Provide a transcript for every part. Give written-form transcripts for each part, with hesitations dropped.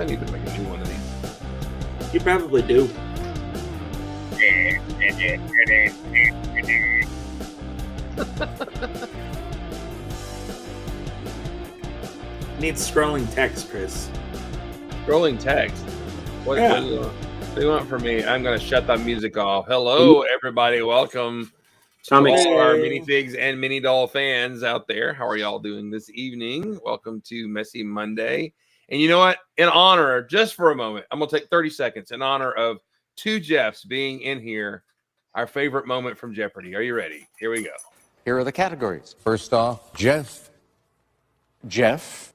I need to make a new one of these. You probably do. Needs scrolling text, Chris. Scrolling text. What Yeah. do you want from me? I'm going to shut the music off. Hello, everybody. Welcome to I'm all our excited. minifigs and mini doll fans out there. How are y'all doing this evening? Welcome to Messy Monday. And you know what? In honor, just for a moment, I'm going to take 30 seconds in honor of two Jeffs being in here. Our favorite moment from Jeopardy. Are you ready? Here we go. Here are the categories. First off, Jeff. Jeff.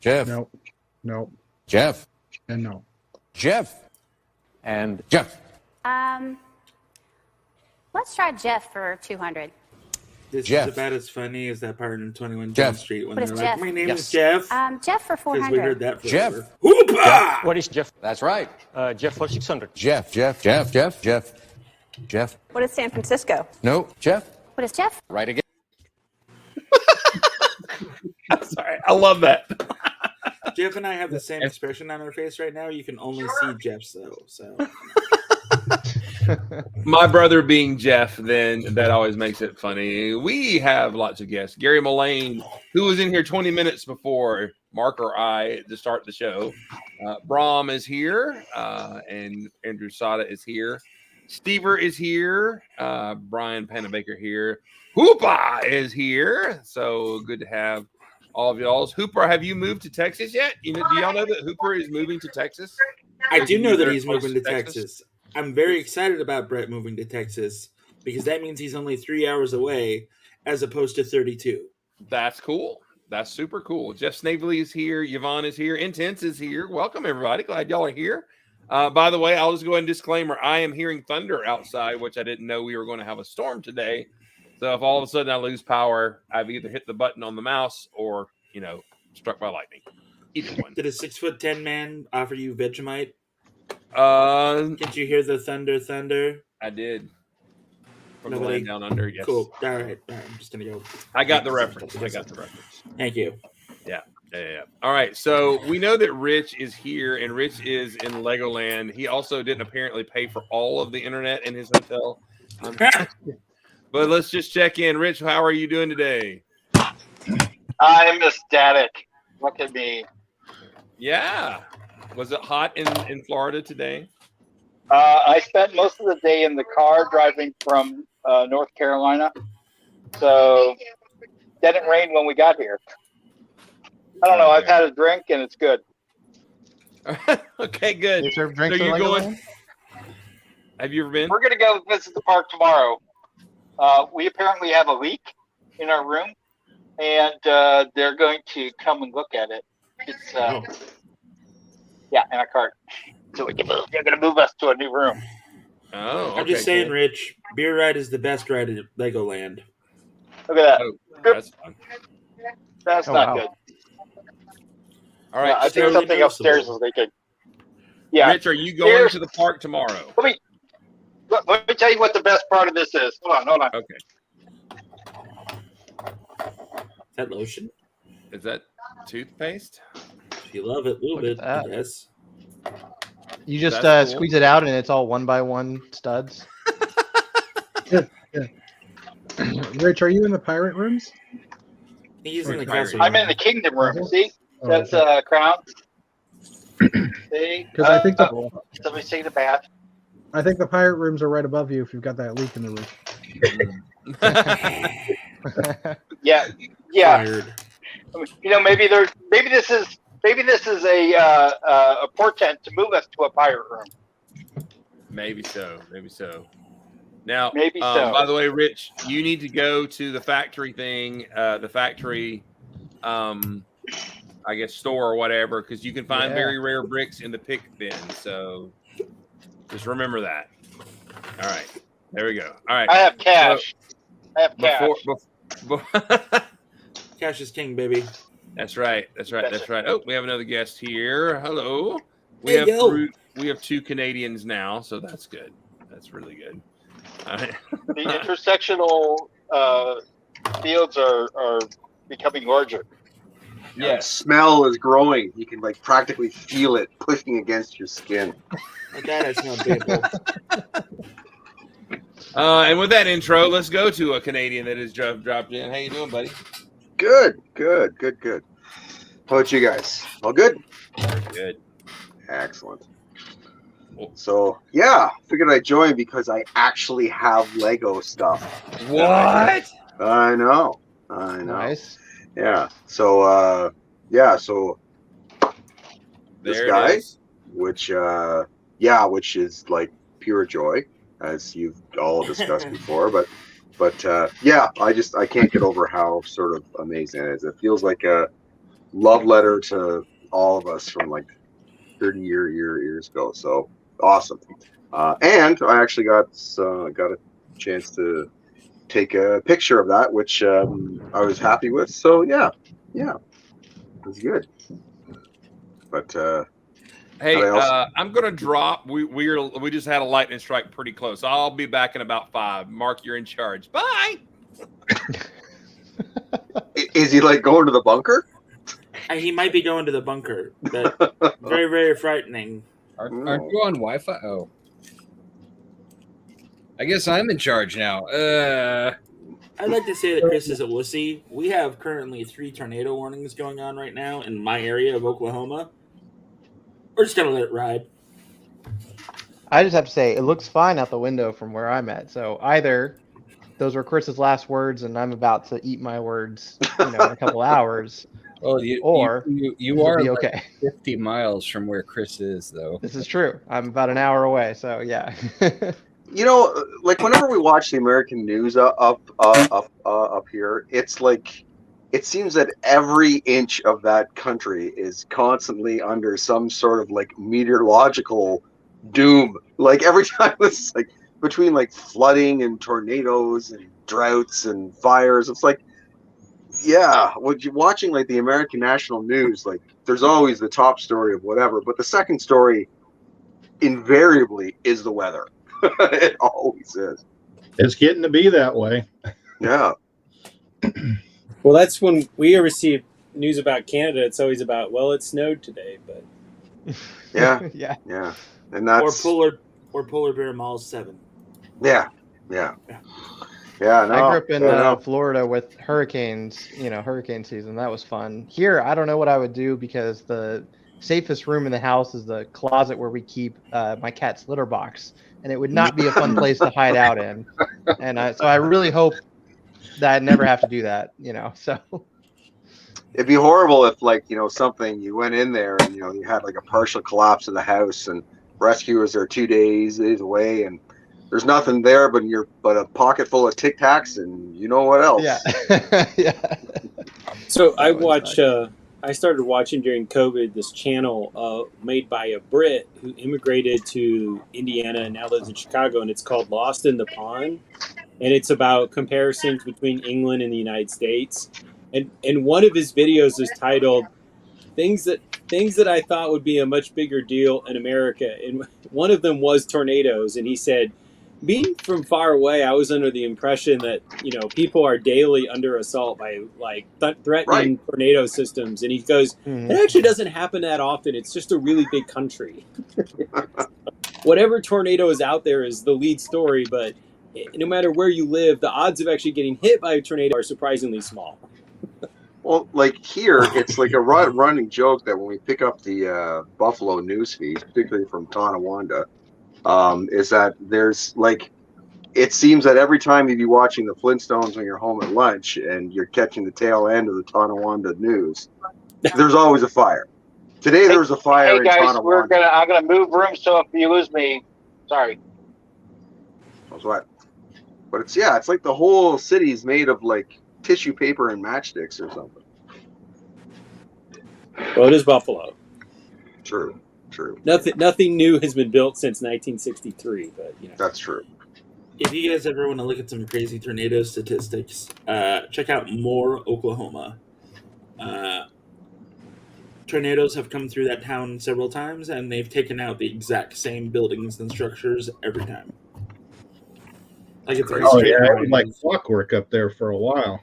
Nope. Jeff. And no. Jeff. And Jeff. Let's try Jeff for 200. This Jeff. is about as funny as that part in 21 Jeff. Jump Street when What they're is like, Jeff? "My name Yes. is Jeff." Jeff for Because we heard 400. that Jeff. forever. Hoopah! What is Jeff? That's right. Jeff for 600. Jeff. Jeff. What is San Francisco? No, Jeff. What is Jeff? Right again. I'm sorry. I love that. Jeff and I have the same expression on our face right now. You can only see Jeff's though. So My brother being Jeff, then that always makes it funny. We have lots of guests. Gary Mullane, who was in here 20 minutes before Mark or I to start the show. Brahm is here, and Andrew Sada is here. Stever is here. Brian Panabaker here. Hoopa is here. So good to have all of y'all. Hooper, have you moved to Texas yet? Do y'all know that Hooper is moving to Texas? I do know that Very he's close moving to Texas. I'm very excited about Brett moving to Texas because that means he's only 3 hours away as opposed to 32. That's cool. That's super cool. Jeff Snavely is here. Yvonne is here. Intense is here. Welcome, everybody. Glad y'all are here. By the way, I'll just go ahead and disclaimer. I am hearing thunder outside, which I didn't know we were going to have a storm today. So if all of a sudden I lose power, I've either hit the button on the mouse or, struck by lightning. Either one. Did a 6'10" man offer you Vegemite? Can't you hear the thunder? I did. From the Nobody? land down under, yes. Cool. All right. I'm just going to go. I got the reference. Thank you. Yeah. All right. So we know that Rich is here, and Rich is in Legoland. He also didn't apparently pay for all of the internet in his hotel. But let's just check in. Rich, how are you doing today? I'm ecstatic. Look at me. Yeah. Was it hot in Florida today? I spent most of the day in the car driving from North Carolina. So didn't rain when we got here. I don't know. I've had a drink and it's good. Okay, good. They serve drinks So in you're Legoland? going? Have you ever been? We're going to go visit the park tomorrow. We apparently have a leak in our room, and they're going to come and look at it. It's in our cart. So they're going to move us to a new room. Oh, okay, I'm just saying, cool. Rich, beer ride is the best ride at Legoland. Look at that. Oh, that's fun. That's not good. All right. I think something upstairs is leaking. Yeah. Rich, are you going to the park tomorrow? Let me tell you what the best part of this is. Hold on. Okay. Is that lotion? Is that toothpaste? If you love it, a little bit, I guess. You just That's cool. squeeze it out and it's all 1x1 studs. Yeah. Rich, are you in the pirate rooms? He's in the castle. I'm in the kingdom room. See? That's crown. See? Because I think somebody see the bath. I think the pirate rooms are right above you if you've got that leak in the roof. Yeah. Fired. I mean, maybe this is a portent to move us to a pirate room. Maybe so. Now, Maybe so. By the way, Rich, you need to go to the factory thing, I guess, store or whatever, because you can find very rare bricks in the pick bin. So just remember that. All right. There we go. All right. I have cash. Cash is king, baby. That's right. Oh, we have another guest here. Hello. We have two Canadians now, so that's good. That's really good. All right. The intersectional fields are becoming larger. Yeah. The smell is growing. You can like practically feel it pushing against your skin. Like that, I smell maple. And with that intro, let's go to a Canadian that has dropped in. How you doing, buddy? Good. How about you guys? All good? Good. Excellent. So yeah, figured I'd join because I actually have Lego stuff. What? I know. Nice. Yeah. So so this There guy, it is. which is like pure joy, as you've all discussed before. But I can't get over how sort of amazing it is. It feels like a love letter to all of us from like 30 years ago. So awesome. And I actually got a chance to take a picture of that, which I was happy with. So yeah, it was good. But Hey, else? I'm gonna drop. We just had a lightning strike pretty close. I'll be back in about 5. Mark, you're in charge. Bye. Is he like going to the bunker? He might be going to the bunker, but very, very frightening. Aren't you on Wi-Fi? Oh. I guess I'm in charge now. I'd like to say that Chris is a wussy. We have currently 3 tornado warnings going on right now in my area of Oklahoma. We're just going to let it ride. I just have to say, it looks fine out the window from where I'm at. So either those were Chris's last words and I'm about to eat my words in a couple hours. Well, you are like okay. 50 miles from where Chris is, though. This is true. I'm about an hour away, so yeah. Like whenever we watch the American news up here, it's like it seems that every inch of that country is constantly under some sort of like meteorological doom. Like every time it's like between like flooding and tornadoes and droughts and fires, it's like, yeah, when you're watching like the American national news, like there's always the top story of whatever, but the second story invariably is the weather. It always is. It's getting to be that way. Yeah. Well, that's when we receive news about Canada. It's always about, well, it snowed today, but yeah, and that's or polar bear mall 7. Yeah. No, I grew up in Florida with hurricanes. Hurricane season. That was fun. Here, I don't know what I would do because the safest room in the house is the closet where we keep my cat's litter box, and it would not be a fun place to hide out in. And so I really hope that I never have to do that. So it'd be horrible if something you went in there and you had like a partial collapse of the house and rescuers are 2 days away and there's nothing there but a pocket full of Tic Tacs and you know what else. Yeah. So I watched. I started watching during COVID this channel made by a Brit who immigrated to Indiana and now lives in Chicago, and it's called Lost in the Pond, and it's about comparisons between England and the United States. And one of his videos is titled "Things that I thought would be a much bigger deal in America," and one of them was tornadoes, and he said, being from far away, I was under the impression that people are daily under assault by threatening tornado systems, and he goes, "It actually doesn't happen that often. It's just a really big country. Whatever tornado is out there is the lead story, but no matter where you live, the odds of actually getting hit by a tornado are surprisingly small." Well, like here, it's like a running joke that when we pick up the Buffalo news feed, particularly from Tonawanda, is that there's like, it seems that every time you'd be watching the Flintstones when you're home at lunch and you're catching the tail end of the Tonawanda news, there's always a fire. Today there was a fire in Tonawanda. I'm gonna move rooms, so if you lose me, sorry. That's what. But it's like the whole city is made of like tissue paper and matchsticks or something. Well, it is Buffalo. True. Nothing new has been built since 1963, but that's true. If you guys ever want to look at some crazy tornado statistics, check out Moore, Oklahoma. Tornadoes have come through that town several times, and they've taken out the exact same buildings and structures every time. Like it's it was like clockwork up there for a while.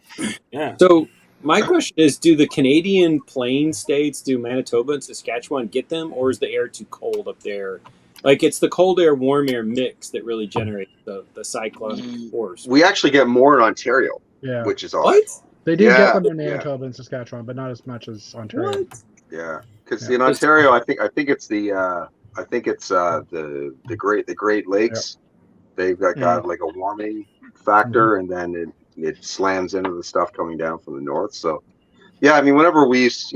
Yeah. So My question is, do the Canadian plain states, do Manitoba and Saskatchewan get them, or is the air too cold up there? Like, it's the cold air, warm air mix that really generates the cyclone force. We actually get more in Ontario, Yeah. which is odd. What? They do Yeah, get them in yeah. Manitoba and Saskatchewan, but not as much as Ontario. What? Yeah, because Yeah. in Ontario, I think it's the Great Lakes. They've got like a warming factor, and then it slams into the stuff coming down from the north. So, yeah, I mean, whenever we used,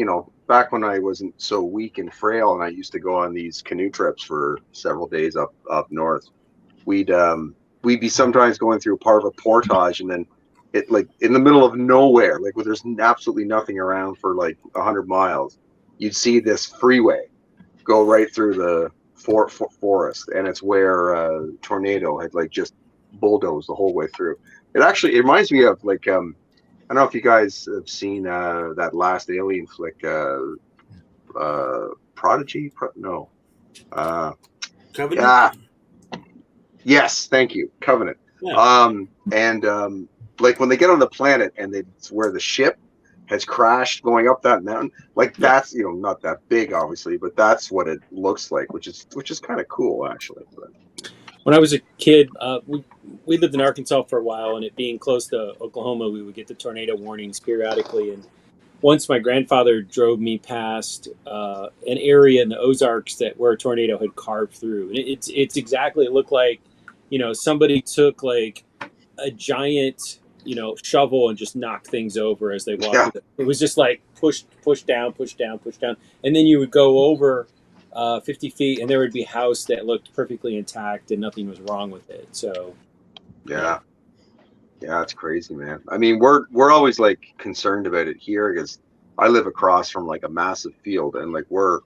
back when I wasn't so weak and frail, and I used to go on these canoe trips for several days up north, we'd be sometimes going through part of a portage, and then it, like, in the middle of nowhere, like where there's absolutely nothing around for like 100 miles, you'd see this freeway go right through the forest, and it's where tornado had like just bulldozed the whole way through. It reminds me of like I don't know if you guys have seen that last Alien flick, Prodigy. No, Covenant? yeah, yes, thank you, Covenant. Yeah. Like when they get on the planet and it's where the ship has crashed going up that mountain, like that's not that big obviously, but that's what it looks like, which is kind of cool actually. But When I was a kid, we lived in Arkansas for a while, and it being close to Oklahoma, we would get the tornado warnings periodically. And once my grandfather drove me past an area in the Ozarks where a tornado had carved through, and it looked like somebody took like a giant shovel and just knocked things over as they walked. It was just like push down, and then you would go over 50 feet, and there would be a house that looked perfectly intact and nothing was wrong with it. So yeah, it's crazy, man. I mean, we're always like concerned about it here because I live across from like a massive field, and like we're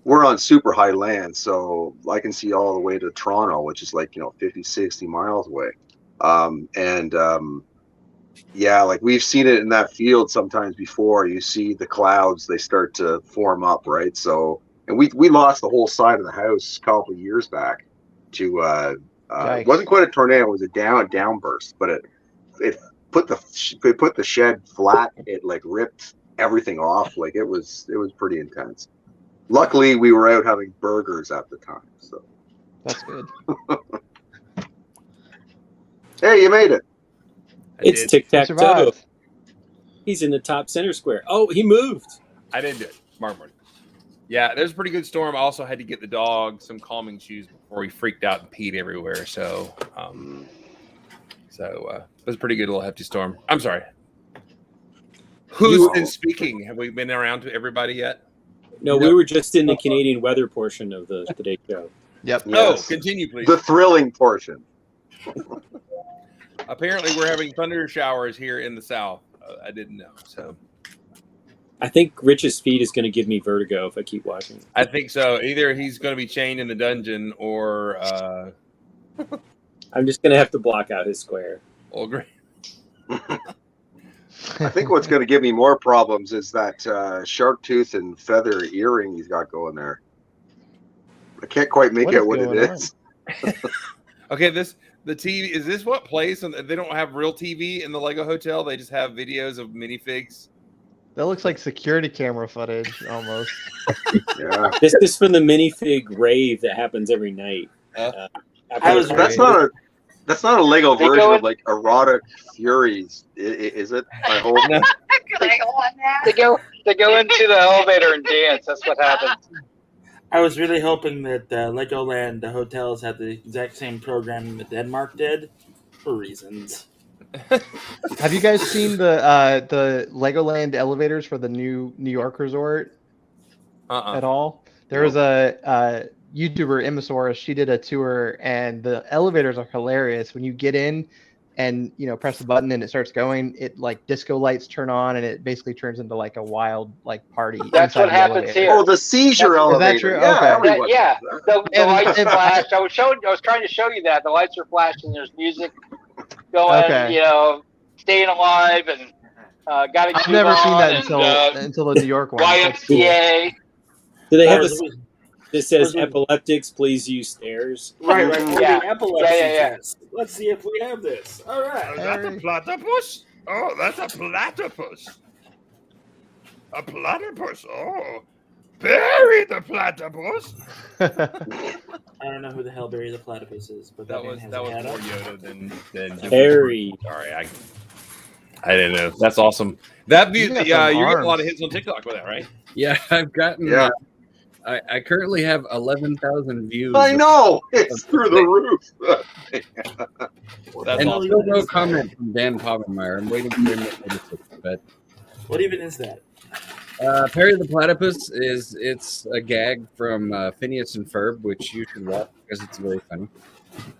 on super high land, so I can see all the way to Toronto, which is like 50, 60 miles away. Yeah, like we've seen it in that field sometimes before. You see the clouds, they start to form up, right? So, and we lost the whole side of the house a couple of years back to it wasn't quite a tornado, it was a downburst, but it put the shed flat. It like ripped everything off. Like it was pretty intense. Luckily, we were out having burgers at the time, so that's good. Hey, you made it. It's tic-tac-toe. He's in the top center square. Oh, he moved. I didn't do it. Smart morning. Yeah, there's a pretty good storm. I also had to get the dog some calming shoes before he freaked out and peed everywhere. So, it was a pretty good little hefty storm. I'm sorry. Who's been speaking? Have we been around to everybody yet? No, we were just in the Canadian weather portion of the Today Show. Yep. Yes. Oh, continue, please. The thrilling portion. Apparently, we're having thunder showers here in the south. I didn't know. So, I think Rich's feed is going to give me vertigo if I keep watching. I think so. Either he's going to be chained in the dungeon, or I'm just going to have to block out his square. Oh, great. I think what's going to give me more problems is that shark tooth and feather earring he's got going there. I can't quite make out what it is. Okay, the TV, is this what plays? And they don't have real TV in the Lego Hotel. They just have videos of minifigs. That looks like security camera footage almost. Yeah. This is from the minifig rave that happens every night. That's not a Lego version of like erotic furies, is it? I hope. No. They go into the elevator and dance. That's what happens. I was really hoping that Legoland, the hotels, had the exact same programming that Denmark did, for reasons. Have you guys seen the Legoland elevators for the new New York resort at all? There was a YouTuber, Immosaurus. She did a tour, and the elevators are hilarious. When you get in and press the button and it starts going, it like disco lights turn on, and it basically turns into like a wild like party. That's what happens here. Oh, the seizure elevator. Is that true? Yeah, okay. The lights flash. I was trying to show you that the lights are flashing. There's music going. Staying alive, and got to. I've never seen that until the New York one. YMCA. Do they have this says epileptics, please use stairs? Right. Yeah. Epilepsy test. Let's see if we have this. All right. Is that a platypus? Oh, that's a platypus. A platypus. Oh, Barry the platypus. I don't know who the hell Barry the platypus is, but That was more Yoda than Harry. Sorry, I didn't know. That's awesome. That view, You got you're some getting a lot arms. of hits on TikTok with that, right? Yeah, I've gotten. Yeah. I currently have 11,000 views. I know it's through the roof. That's And awesome. still no comment from Dan Povenmire. I'm waiting for him to notice it. But What even is that? Perry the Platypus it's a gag from Phineas and Ferb, which you should watch because it's very funny.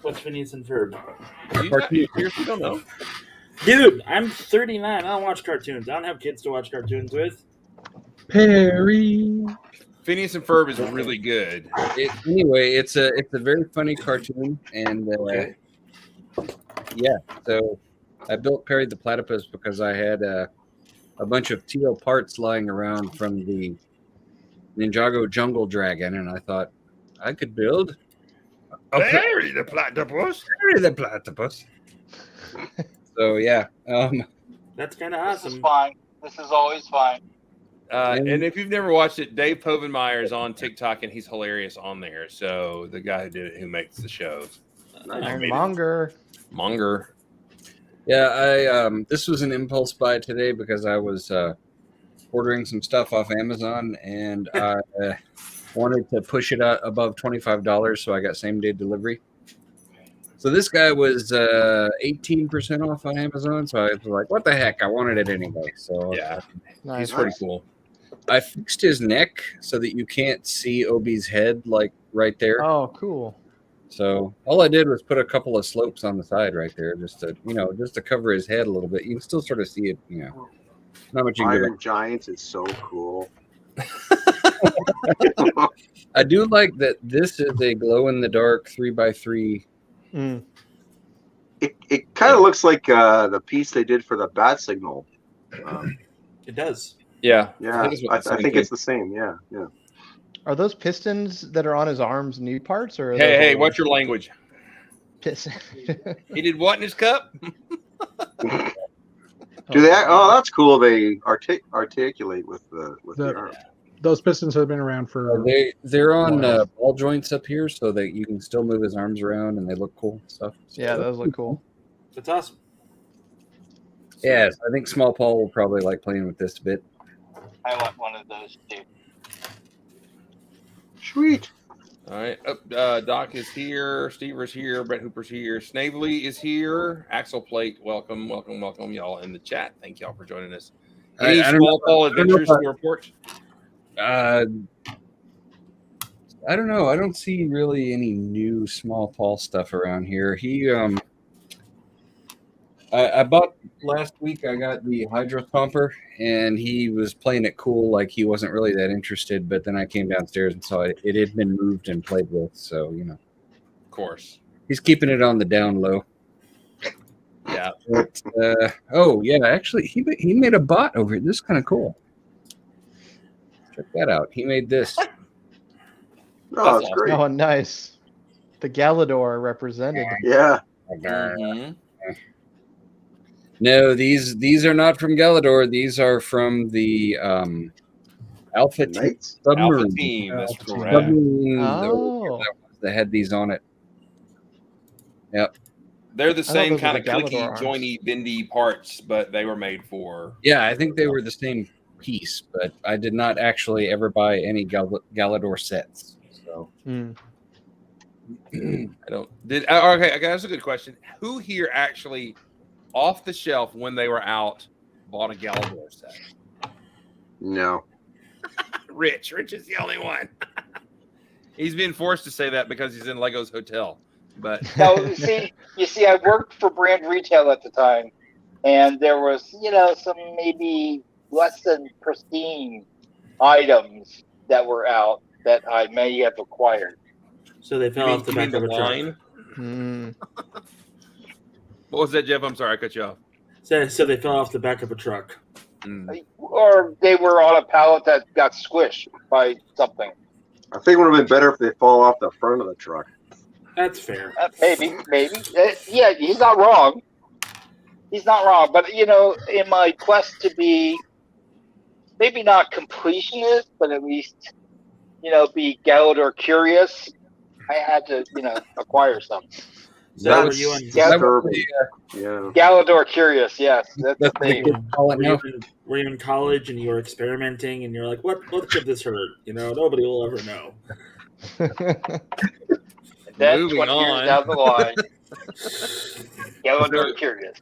What's Phineas and Ferb? You seriously don't know? Dude, I'm 39. I don't watch cartoons. I don't have kids to watch cartoons with. Perry. Phineas and Ferb is really good. Anyway, it's a very funny cartoon, and yeah. So I built Perry the Platypus because I had a bunch of teal parts lying around from the Ninjago Jungle Dragon, and I thought I could build a Barry the platypus. Perry the Platypus. So yeah, That's kind of This awesome. is fine. This is always fine. And if you've never watched it, Dave Povenmire is on TikTok, and he's hilarious on there. So the guy who makes the shows. Monger. yeah. This was an impulse buy today because I was ordering some stuff off Amazon, and I wanted to push it out above $25, so I got same day delivery. So this guy was 18% off on Amazon, so I was like, "What the heck? I wanted it anyway." So Yeah, Nice. he's pretty cool. I fixed his neck so that you can't see Obi's head, like right there. Oh, cool. So all I did was put a couple of slopes on the side right there, just to cover his head a little bit. You can still sort of see it, Not much you can do. Iron Giants is so cool. I do like that this is a glow in the dark 3x3. Mm. It kind of looks like the piece they did for the bat signal. It does. Yeah, Yeah, I think it's the same. Yeah. Are those pistons that are on his arms new parts, or are Hey, what's your language? piston? He did what in his cup? Do they? Oh, that's cool. They articulate with the arm. Those pistons have been around for. They're on ball joints up here, so that you can still move his arms around, and they look cool and stuff. Yeah, those look cool. That's awesome. Yes, I think Small Paul will probably like playing with this a bit. I want one of those too. Sweet. All right. Doc is here. Stever's here. Brett Hooper's here. Snavely is here. Axel Plate, welcome, y'all in the chat. Thank y'all for joining us. Any Small Paul adventures to report? I don't know. I don't see really any new Small Paul stuff around here. I bought last week. I got the Hydro Stomper, and he was playing it cool, like he wasn't really that interested. But then I came downstairs and saw it had been moved and played with. So Of course. he's keeping it on the down low. Yeah. But, actually, he made a bot over it. This is kind of cool. Check that out. He made this. Oh, that's great. Oh, nice. The Galador represented. Yeah. Mm-hmm. No, these are not from Galador. These are from the Alpha Knights? Submarine. Alpha Team. That's correct. Submarine Oh. that had these on it. Yep. They're the same those were kind of the Galador clicky, arms. jointy, bendy parts, but they were made for. Yeah, I think they were the same piece, but I did not actually ever buy any Galador sets. So Mm. Okay, that's a good question. Who here actually, off the shelf when they were out, bought a Galador set? No. Rich is the only one. He's been forced to say that because he's in Lego's hotel. But No, you see, I worked for brand retail at the time, and there was, some maybe less than pristine items that were out that I may have acquired. So they fell off the back of a truck. line. Mm. What was that, Jeff? I'm sorry, I cut you off. So they fell off the back of a truck. Or they were on a pallet that got squished by something. I think it would have been better if they fall off the front of the truck. That's fair. Maybe. Yeah, he's not wrong. But, in my quest to be maybe not completionist, but at least, be Galador curious, I had to, acquire some. So That were was- you on Disturbing. Yeah. Galador curious, yes, that's the thing. were you in college and you were experimenting and you're like, what could this hurt? Nobody will ever know. And then Moving 20 years on. down the line, Galador curious.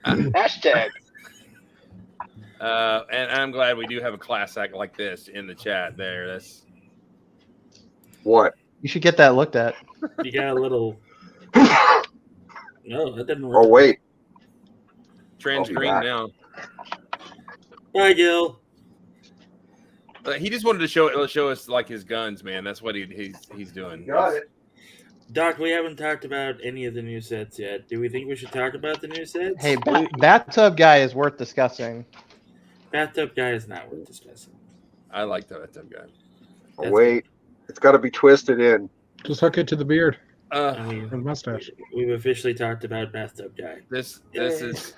Hashtag. And I'm glad we do have a class act like this in the chat there. That's What? You should get that looked at. You got a little. No, that didn't work. Oh, wait. transgreen back. now. Bye, Gil. He just wanted to show us like his guns, man. That's what he's doing. Got it. Doc, we haven't talked about any of the new sets yet. Do we think we should talk about the new sets? Hey, bathtub guy is worth discussing. Bathtub guy is not worth discussing. I like the bathtub guy. Oh, wait. It's got to be twisted in. Just hook it to the beard And and mustache. we've officially talked about bathtub guy. This is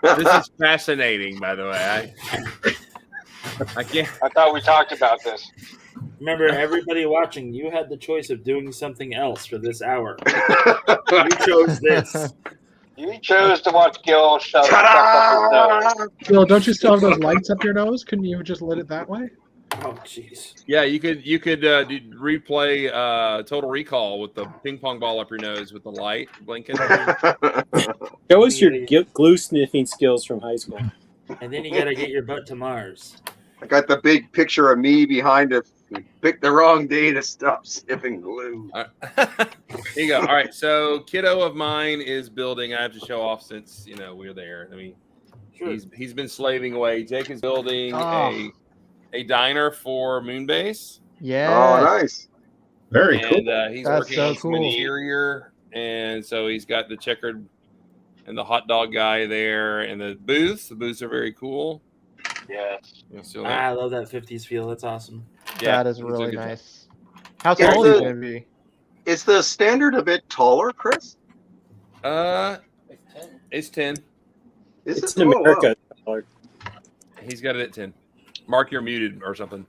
this is fascinating, by the way. I can't. I thought we talked about this. Remember, everybody watching, you had the choice of doing something else for this hour. You chose this. You chose to watch Gil shove stuff up his nose. Bill, don't you still have those lights up your nose? Couldn't you just lit it that way? Oh, jeez. Yeah, you could replay Total Recall with the ping pong ball up your nose with the light blinking. Show us your glue sniffing skills from high school. And then you got to get your butt to Mars. I got the big picture of me behind it. Picked the wrong day to stop sniffing glue. Here you go. All right, so kiddo of mine is building. I have to show off since we're there. I mean, Sure. he's been slaving away. Jake is building Oh. a diner for Moonbase. Yeah. Oh, nice. Very cool. And he's That's working so on some cool. interior, and so he's got the checkered and the hot dog guy there, and the booths. The booths are very cool. Yes. I love that 50s feel. That's awesome. That is it's a really good nice. How Is tall is the- it going to be? Is the standard a bit taller, Chris? It's 10. Is It's it? in Oh, wow. America. He's got it at 10. Mark, you're muted or something.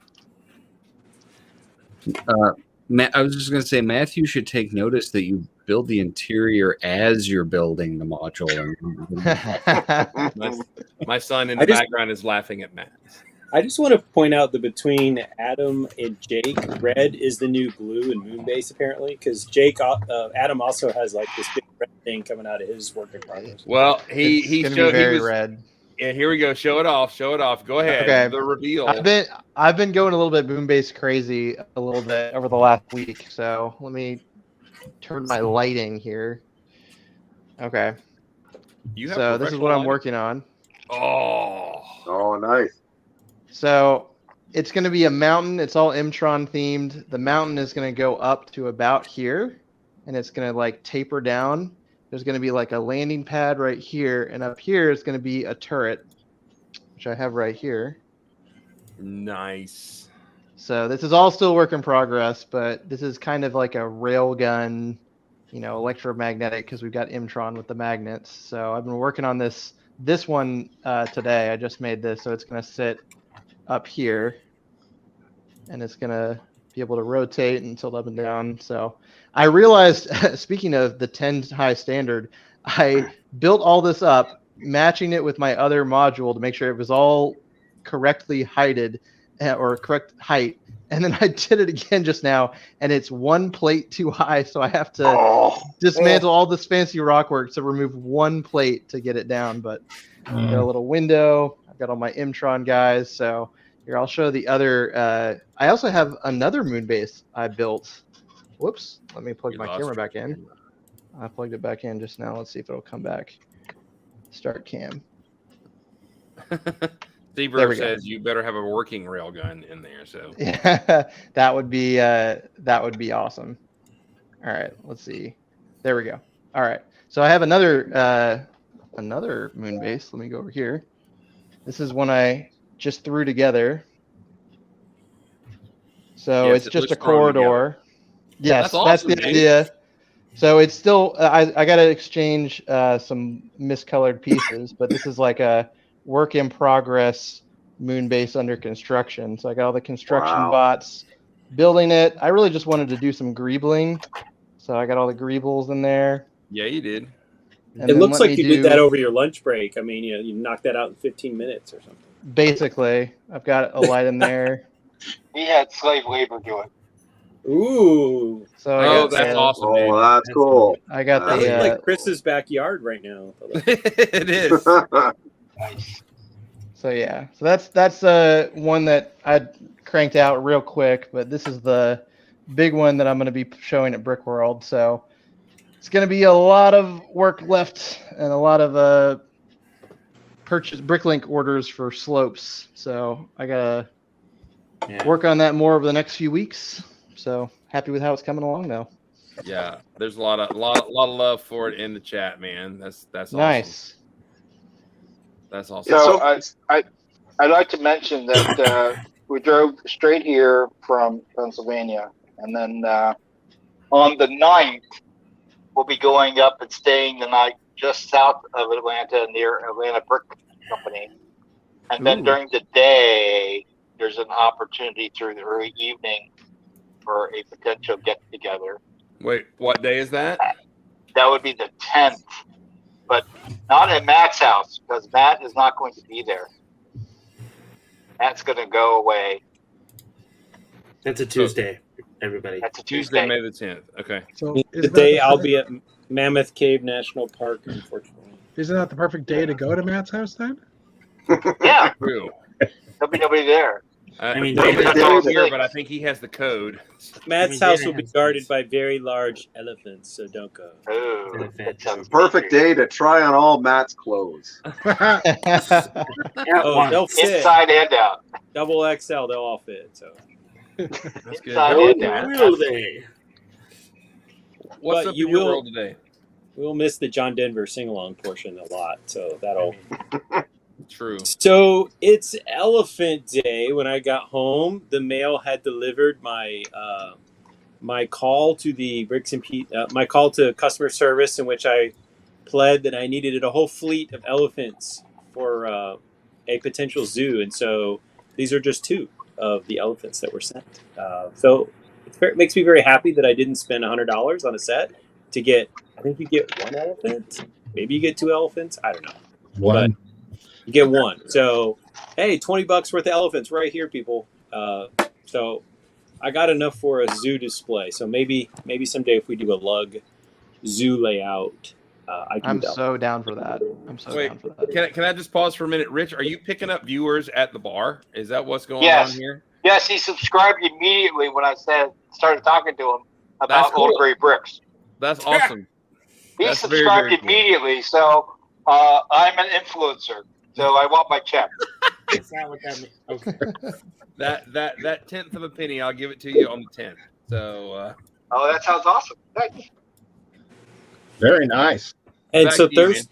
I was just going to say, Matthew should take notice that you build the interior as you're building the module. My son in I the just- background is laughing at Matt. I just want to point out that between Adam and Jake, red is the new blue in Moonbase, apparently, because Adam also has like this big red thing coming out of his work in progress. Well, It's he gonna showed be very he was, red. Yeah, here we go. Show it off. Show it off. Go ahead. Okay. The reveal. I've been going a little bit Moonbase crazy a little bit over the last week. So let me turn my lighting here. Okay. You have So this is what I'm professional working on. lighting? Oh, nice. So it's going to be a mountain. It's all Imtron themed. The mountain is going to go up to about here, and it's going to like taper down. There's going to be like a landing pad right here, and up here is going to be a turret, which I have right here. Nice. So this is all still work in progress, but this is kind of like a railgun, electromagnetic, because we've got Imtron with the magnets. So I've been working on this one today. I just made this, so it's going to sit up here, and it's going to be able to rotate and tilt up and down. So I realized, speaking of the 10 high standard, I built all this up, matching it with my other module to make sure it was all correctly heighted or correct height. And then I did it again just now, and it's one plate too high. So I have to dismantle all this fancy rock work to remove one plate to get it down. But I've got a little window. I've got all my Imtron guys. So here, I'll show the other. I also have another Moonbase I built. Whoops. Let me plug my camera back in. I plugged it back in just now. Let's see if it'll come back. Start cam. Zebra says you better have a working railgun in there. So yeah, that would be awesome. All right, let's see. There we go. All right, so I have another Moonbase. Let me go over here. This is one I just threw together. So Yes, it's it just a looks thrown corridor. Yes, That's that's awesome, the dude. idea. So it's still I got to exchange some miscolored pieces, but this is like a work in progress moon base under construction. So I got all the construction Wow. bots building it. I really just wanted to do some greebling. So I got all the greebles in there. Yeah, you did. And It then looks let like me you did that do- over your lunch break. I mean, you knocked that out in 15 minutes or something. Basically, I've got a light in there. He had slave labor do it. Ooh. So I Oh, got that's the, awesome, Oh, dude. that's cool. I got That the looks like Chris's backyard right now. It is. Nice. So yeah, so that's one that I cranked out real quick, but this is the big one that I'm going to be showing at Brick World. So it's going to be a lot of work left and a lot of purchase Bricklink orders for slopes. So I gotta work on that more over the next few weeks. So happy with how it's coming along though. Yeah, there's a lot of love for it in the chat, man. That's awesome. Nice. That's awesome. So I'd like to mention that we drove straight here from Pennsylvania, and then on the 9th, we'll be going up and staying the night just south of Atlanta near Atlanta Brick Company. And then during the day, there's an opportunity through the early evening for a potential get-together. Wait, what day is that? That would be the 10th, but not at Matt's house, because Matt is not going to be there. Matt's going to go away. That's a Tuesday, everybody. That's a Tuesday, Tuesday. May the 10th. Okay. So The day I'll be at Mammoth Cave National Park, unfortunately. Isn't that the perfect day to go to Matt's house then? Yeah. True. There'll be nobody there. I mean, David's David- not here, but I think he has the code. Matt's house will be guarded by very large elephants, so don't go. Oh, that sounds Perfect day to try on all Matt's clothes. Oh, they'll fit. inside and out. Double XL, they'll all fit. So That's good. Inside Oh, and out. will they? What's But up you in your will- world today? we'll miss the John Denver sing-along portion a lot. So that'll. True. So it's Elephant Day. When I got home, the mail had delivered my my call to the Bricks and my call to customer service, in which I pled that I needed a whole fleet of elephants for a potential zoo, and so these are just 2 of the elephants that were sent. So it makes me very happy that I didn't spend $100 on a set to get. I think you get 1 elephant, maybe you get 2 elephants. I don't know. One. But you get 1. So, hey, $20 worth of elephants right here, people. So I got enough for a zoo display. So maybe someday if we do a lug zoo layout, I can. I'm so down for that. I'm so Wait, down for that. can I just pause for a minute? Rich, are you picking up viewers at the bar? Is that what's going Yes. on here? Yes, he subscribed immediately when I started talking to him That's about cool. Old Gray Bricks. That's awesome. He That's very, subscribed very cool. immediately, so I'm an influencer. So I want my check. That's not what that means. Okay. That 10th of a penny, I'll give it to you on the 10th. So Oh, that sounds awesome. Nice. Very nice. And back so to you, man.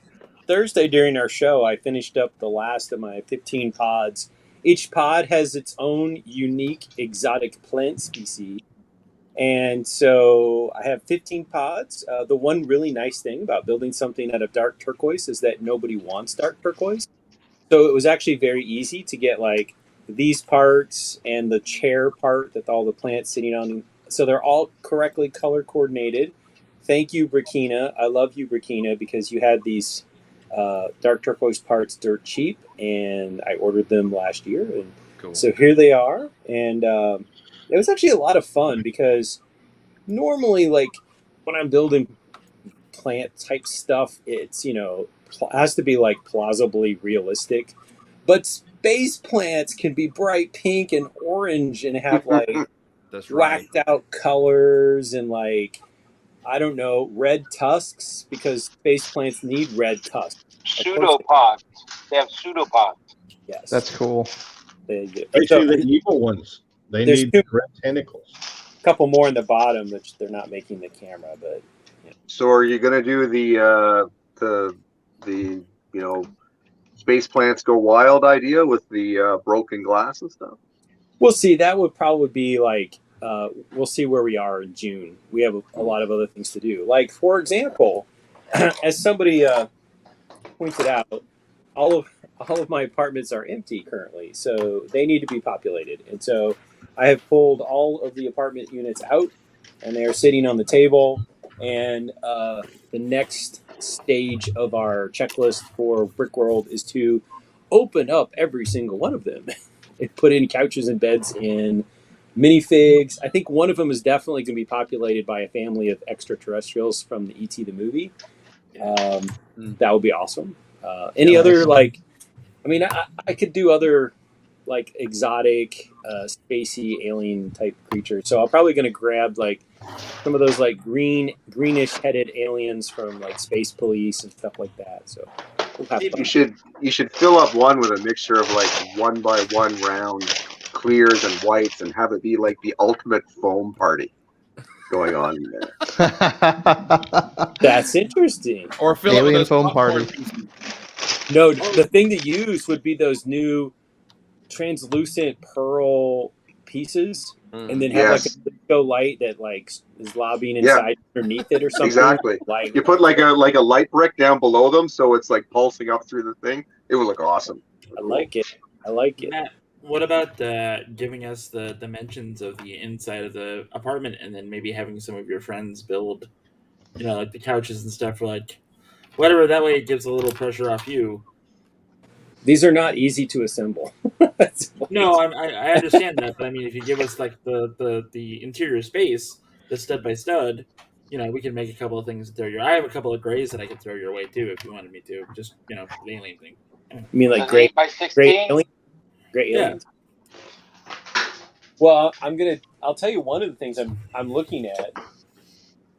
Thursday during our show, I finished up the last of my 15 pods. Each pod has its own unique exotic plant species. And so I have 15 pods. The one really nice thing about building something out of dark turquoise is that nobody wants dark turquoise. So it was actually very easy to get like these parts and the chair part that all the plants sitting on. So they're all correctly color coordinated. Thank you, Burkina. I love you, Burkina, because you had these dark turquoise parts dirt cheap, and I ordered them last year. And cool. So here they are. And it was actually a lot of fun because normally, like, when I'm building plant type stuff, it's, has to be like plausibly realistic. But space plants can be bright pink and orange and have like That's right. whacked out colors and like, I don't know, red tusks, because space plants need red tusks. Pseudopods. They have pseudopods. Yes. That's cool. They do. Especially the evil ones. They There's need 2 red tentacles. a couple more in the bottom, which they're not making the camera, but So are you going to do the space plants go wild idea with the broken glass and stuff? we'll see. That would probably be like, we'll see where we are in June. We have a lot of other things to do. Like, for example, as somebody pointed out, all all of my apartments are empty currently, so they need to be populated. And so I have pulled all of the apartment units out, and they are sitting on the table. And the next stage of our checklist for Brick World is to open up every single one of them and put in couches and beds in minifigs. I think one of them is definitely going to be populated by a family of extraterrestrials from the E.T. the movie. That would be awesome. Any other, like, I mean, I could do other, like, exotic, spacey, alien type creatures. So I'm probably going to grab, like, some of those, like, greenish headed aliens from, like, Space Police and stuff like that. So we'll have fun. You should fill up one with a mixture of like 1x1 round clears and whites, and have it be like the ultimate foam party going on in there. That's interesting. Or fill Alien it with foam popcorn party. pieces. No, the thing to use would be those new translucent pearl pieces, and then have like a disco light that like is lobbying inside underneath it or something. Exactly. Like, you put like a light brick down below them, so it's like pulsing up through the thing. It would look awesome. I like it. I like it. Matt, what about giving us the dimensions of the inside of the apartment, and then maybe having some of your friends build, like the couches and stuff, or like whatever. That way, it gives a little pressure off you. These are not easy to assemble. No, I understand that, but I mean, if you give us like the interior space, the stud by stud, we can make a couple of things throw your. I have a couple of grays that I could throw your way too if you wanted me to. Just the alien thing. You mean like An 8x16? great aliens? Well, I'll tell you one of the things I'm looking at.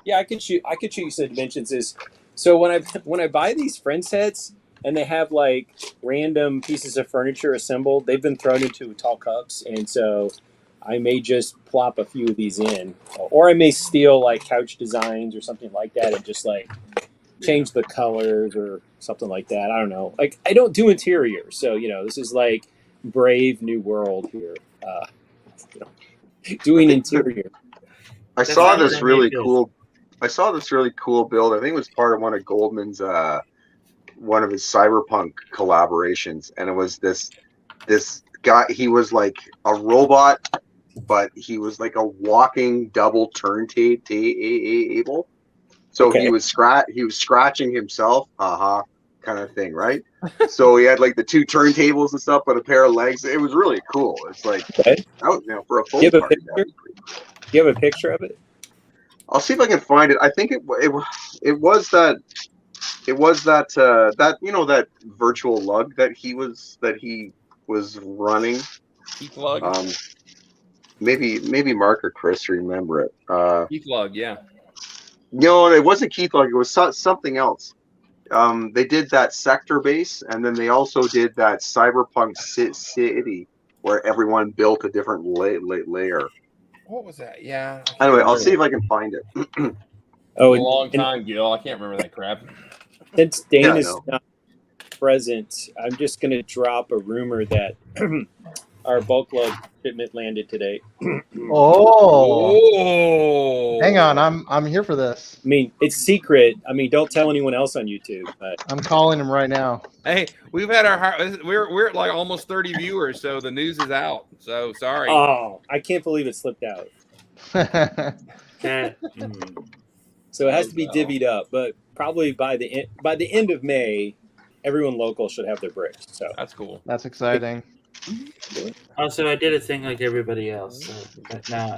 Yeah, I could show you some dimensions. Is so when I buy these friend sets and they have like random pieces of furniture assembled, they've been thrown into tall cups, and so I may just plop a few of these in, or I may steal like couch designs or something like that and just like change the colors or something like that. I don't know. Like, I don't do interiors, so this is like brave new world here. Doing interior. I saw this really cool build. I think it was part of one of Goldman's one of his cyberpunk collaborations, and it was this guy. He was like a robot, but he was like a walking double turntable. So he was scratching himself, kind of thing, right? So he had like the two turntables and stuff, but a pair of legs. It was really cool. It's like for a full party. Do you have a picture of it? I'll see if I can find it. I think it was that that virtual lug that he was running. Keith Lug. Maybe Mark or Chris remember it. Keith Lug, yeah. No, it wasn't Keith Lug. It was something else. They did that sector base, and then they also did that cyberpunk city where everyone built a different layer. What was that? Yeah. Anyway, I'll see if I can find it. A long time, Gil. I can't remember that crap. Since Dane is not present, I'm just going to drop a rumor that our bulk lug shipment landed today. Oh. Hang on, I'm here for this. I mean, it's secret. I mean, don't tell anyone else on YouTube. But I'm calling him right now. Hey, we've had we're at like almost 30 viewers, so the news is out. So sorry. Oh, I can't believe it slipped out. So it has to be divvied up, but probably by the end of May, everyone local should have their bricks. So that's cool. That's exciting. Also, I did a thing like everybody else. So, but now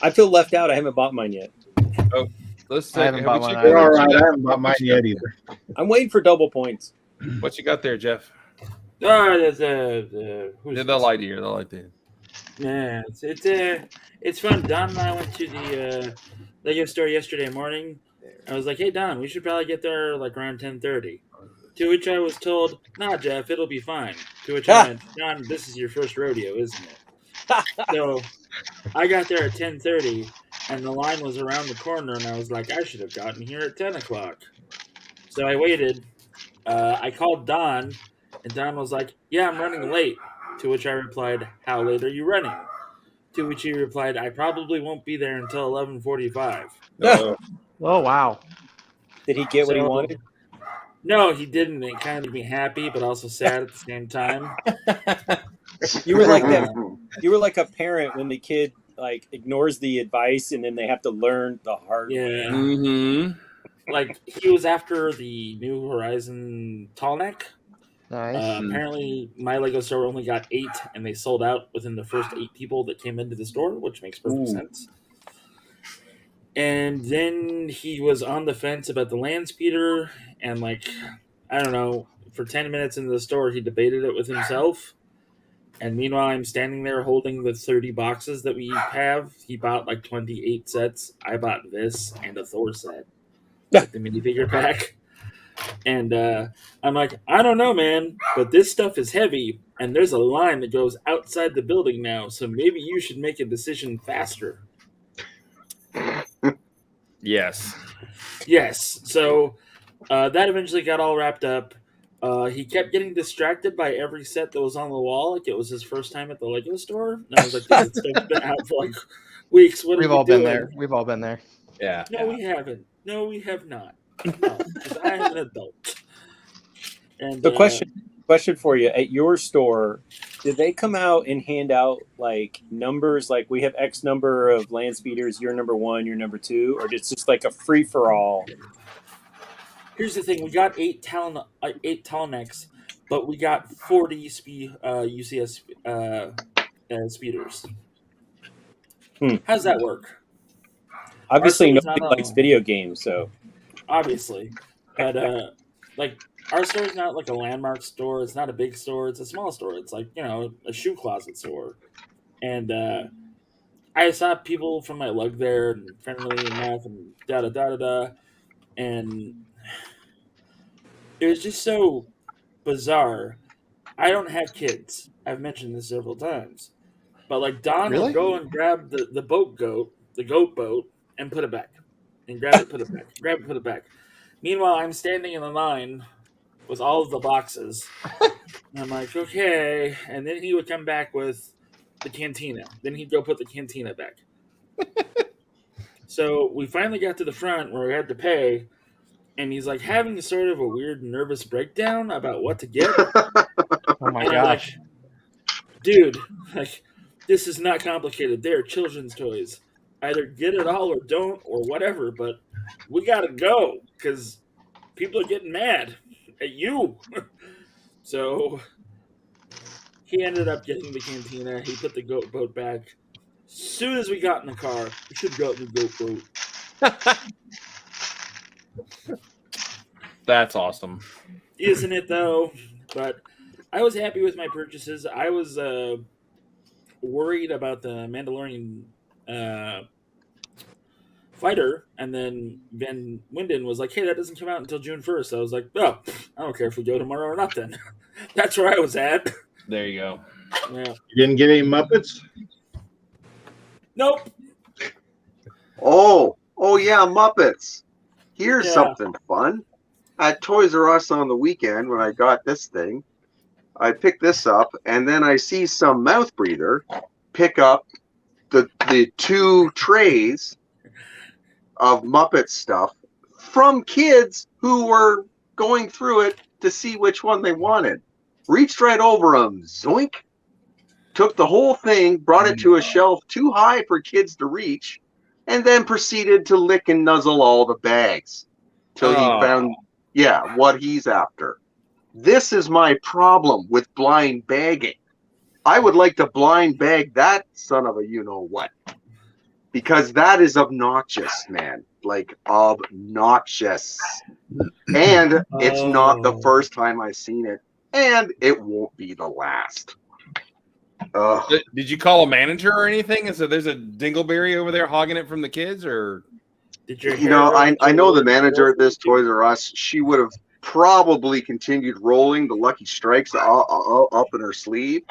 I feel left out. I haven't bought mine yet. Oh, let's I haven't bought mine. All right, I haven't bought mine yet either. I'm waiting for double points. What you got there, Jeff? There's They'll lie to you. They'll lie to you. Yeah, it's fun. Don and I went to the Lego store yesterday morning. I was like, "Hey, Don, we should probably get there like around 10:30." To which I was told, "Nah, Jeff, it'll be fine." To which I went, "Don, this is your first rodeo, isn't it?" So I got there at 10:30, and the line was around the corner, and I was like, "I should have gotten here at 10 o'clock." So I waited. I called Don, and Don was like, "Yeah, I'm running late." To which I replied, "How late are you running?" To which he replied, "I probably won't be there until 11:45. Oh, wow. Did he get what he wanted? No, he didn't. It kind of made me happy, but also sad at the same time. You were like that. You were like a parent when the kid like ignores the advice and then they have to learn the hard way. Yeah. Mm-hmm. Like, he was after the New Horizon tall neck. Nice. Apparently, my Lego store only got 8, and they sold out within the first 8 people that came into the store, which makes perfect sense. And then he was on the fence about the land speeder, and like, I don't know, for 10 minutes into the store, he debated it with himself. And meanwhile, I'm standing there holding the 30 boxes that we have. He bought like 28 sets. I bought this and a Thor set, like the minifigure pack. And I'm like, I don't know, man, but this stuff is heavy, and there's a line that goes outside the building now, so maybe you should make a decision faster. Yes. Yes. So that eventually got all wrapped up. He kept getting distracted by every set that was on the wall, like it was his first time at the Lego store. And I was like, this stuff's been out for like weeks. What We've are we all been doing? there. We've all been there. Yeah. No, we haven't. No, we have not. No, 'cause I am an adult. And The question for you, at your store, did they come out and hand out like numbers, like we have X number of land speeders, you're number 1, you're number 2, or it's just like a free for all? Here's the thing: we got 8 tall necks, but we got 40 UCS speeders. How's that work? Obviously, nobody likes video games, so obviously, but like, our store is not like a landmark store. It's not a big store. It's a small store. It's like, you know, a shoe closet store. And I saw people from my lug there, and friendly enough, and da-da-da-da-da. And it was just so bizarre. I don't have kids. I've mentioned this several times. But, like, Don Really? would go and grab the goat boat, and put it back. And grab it, put it back. Grab it, put it back. Meanwhile, I'm standing in the line with all of the boxes. And I'm like, okay. And then he would come back with the cantina. Then he'd go put the cantina back. So we finally got to the front where we had to pay. And he's like having sort of a weird nervous breakdown about what to get. Oh my and gosh. I'm like, dude, like, this is not complicated. They're children's toys. Either get it all or don't or whatever, but we gotta go because people are getting mad at you. So he ended up getting the cantina. He put the goat boat back. As soon as we got in the car, we should have gotten the goat boat. That's awesome. Isn't it, though? But I was happy with my purchases. I was worried about the Mandalorian fighter, and then Van Winden was like, hey, that doesn't come out until June 1st. I was like, oh, I don't care if we go tomorrow or not then. That's where I was at. There you go. Yeah. You didn't get any Muppets? Nope. Oh yeah, Muppets. Here's Yeah. something fun. At Toys R Us on the weekend when I got this thing, I picked this up, and then I see some mouth breather pick up the 2 trays of Muppet stuff from kids who were going through it to see which one they wanted. Reached right over them, zoink, took the whole thing, brought it to a shelf too high for kids to reach, and then proceeded to lick and nuzzle all the bags till he found, what he's after. This is my problem with blind bagging. I would like to blind bag that son of a you-know-what. Because that is obnoxious, man. Like, obnoxious. And it's not the first time I've seen it. And it won't be the last. Did you call a manager or anything? And so there's a dingleberry over there hogging it from the kids, or did your I know the manager at this Toys R Us. She would have probably continued rolling the Lucky Strikes up in her sleeve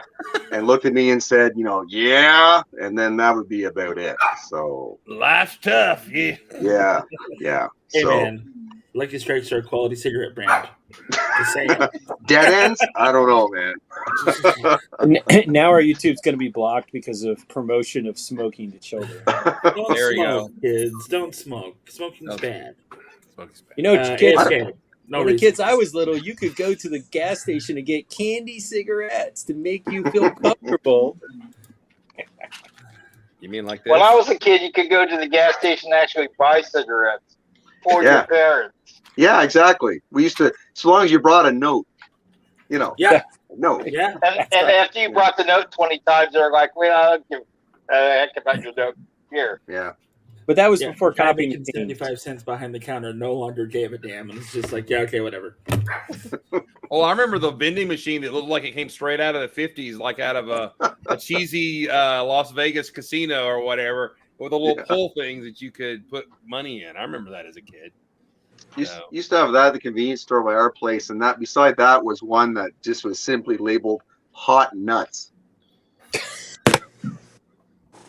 and looked at me and said, yeah, and then that would be about it. So life's tough. Yeah. Hey, So man, Lucky Strikes are a quality cigarette brand. Just saying. dead ends? I don't know, man. Now our YouTube's going to be blocked because of promotion of smoking to children. Don't There you smoke, kids. Don't smoke. Smoking's bad. You know, kids, okay. No when the reason. kids I was little, you could go to the gas station and get candy cigarettes to make you feel comfortable. You mean like this? When I was a kid, you could go to the gas station and actually buy cigarettes for your parents. Yeah, exactly. We used to, so long as you brought a note, you know. Yeah. No. Yeah. And after you brought the note 20 times, they're like, well, I don't give a heck about your note here. Yeah. But that was before guy copying making 75 cents behind the counter no longer gave a damn, and it's just like, yeah, okay, whatever. Oh, I remember the vending machine that looked like it came straight out of the 50s, like out of a cheesy Las Vegas casino or whatever, with the little pull things that you could put money in. I remember that as a kid. Used to have that at the convenience store by our place, and that beside that was one that just was simply labeled hot nuts.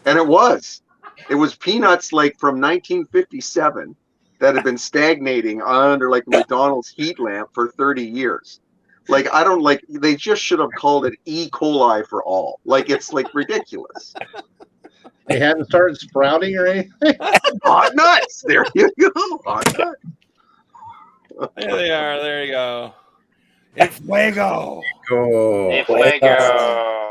And it was peanuts like from 1957 that had been stagnating under like McDonald's heat lamp for 30 years. Like, I don't like, they just should have called it E. coli for all. Like, it's like ridiculous. They hadn't started sprouting or anything. Hot nuts. There you go. Hot nuts. There they are. There you go. It's fuego. It's fuego.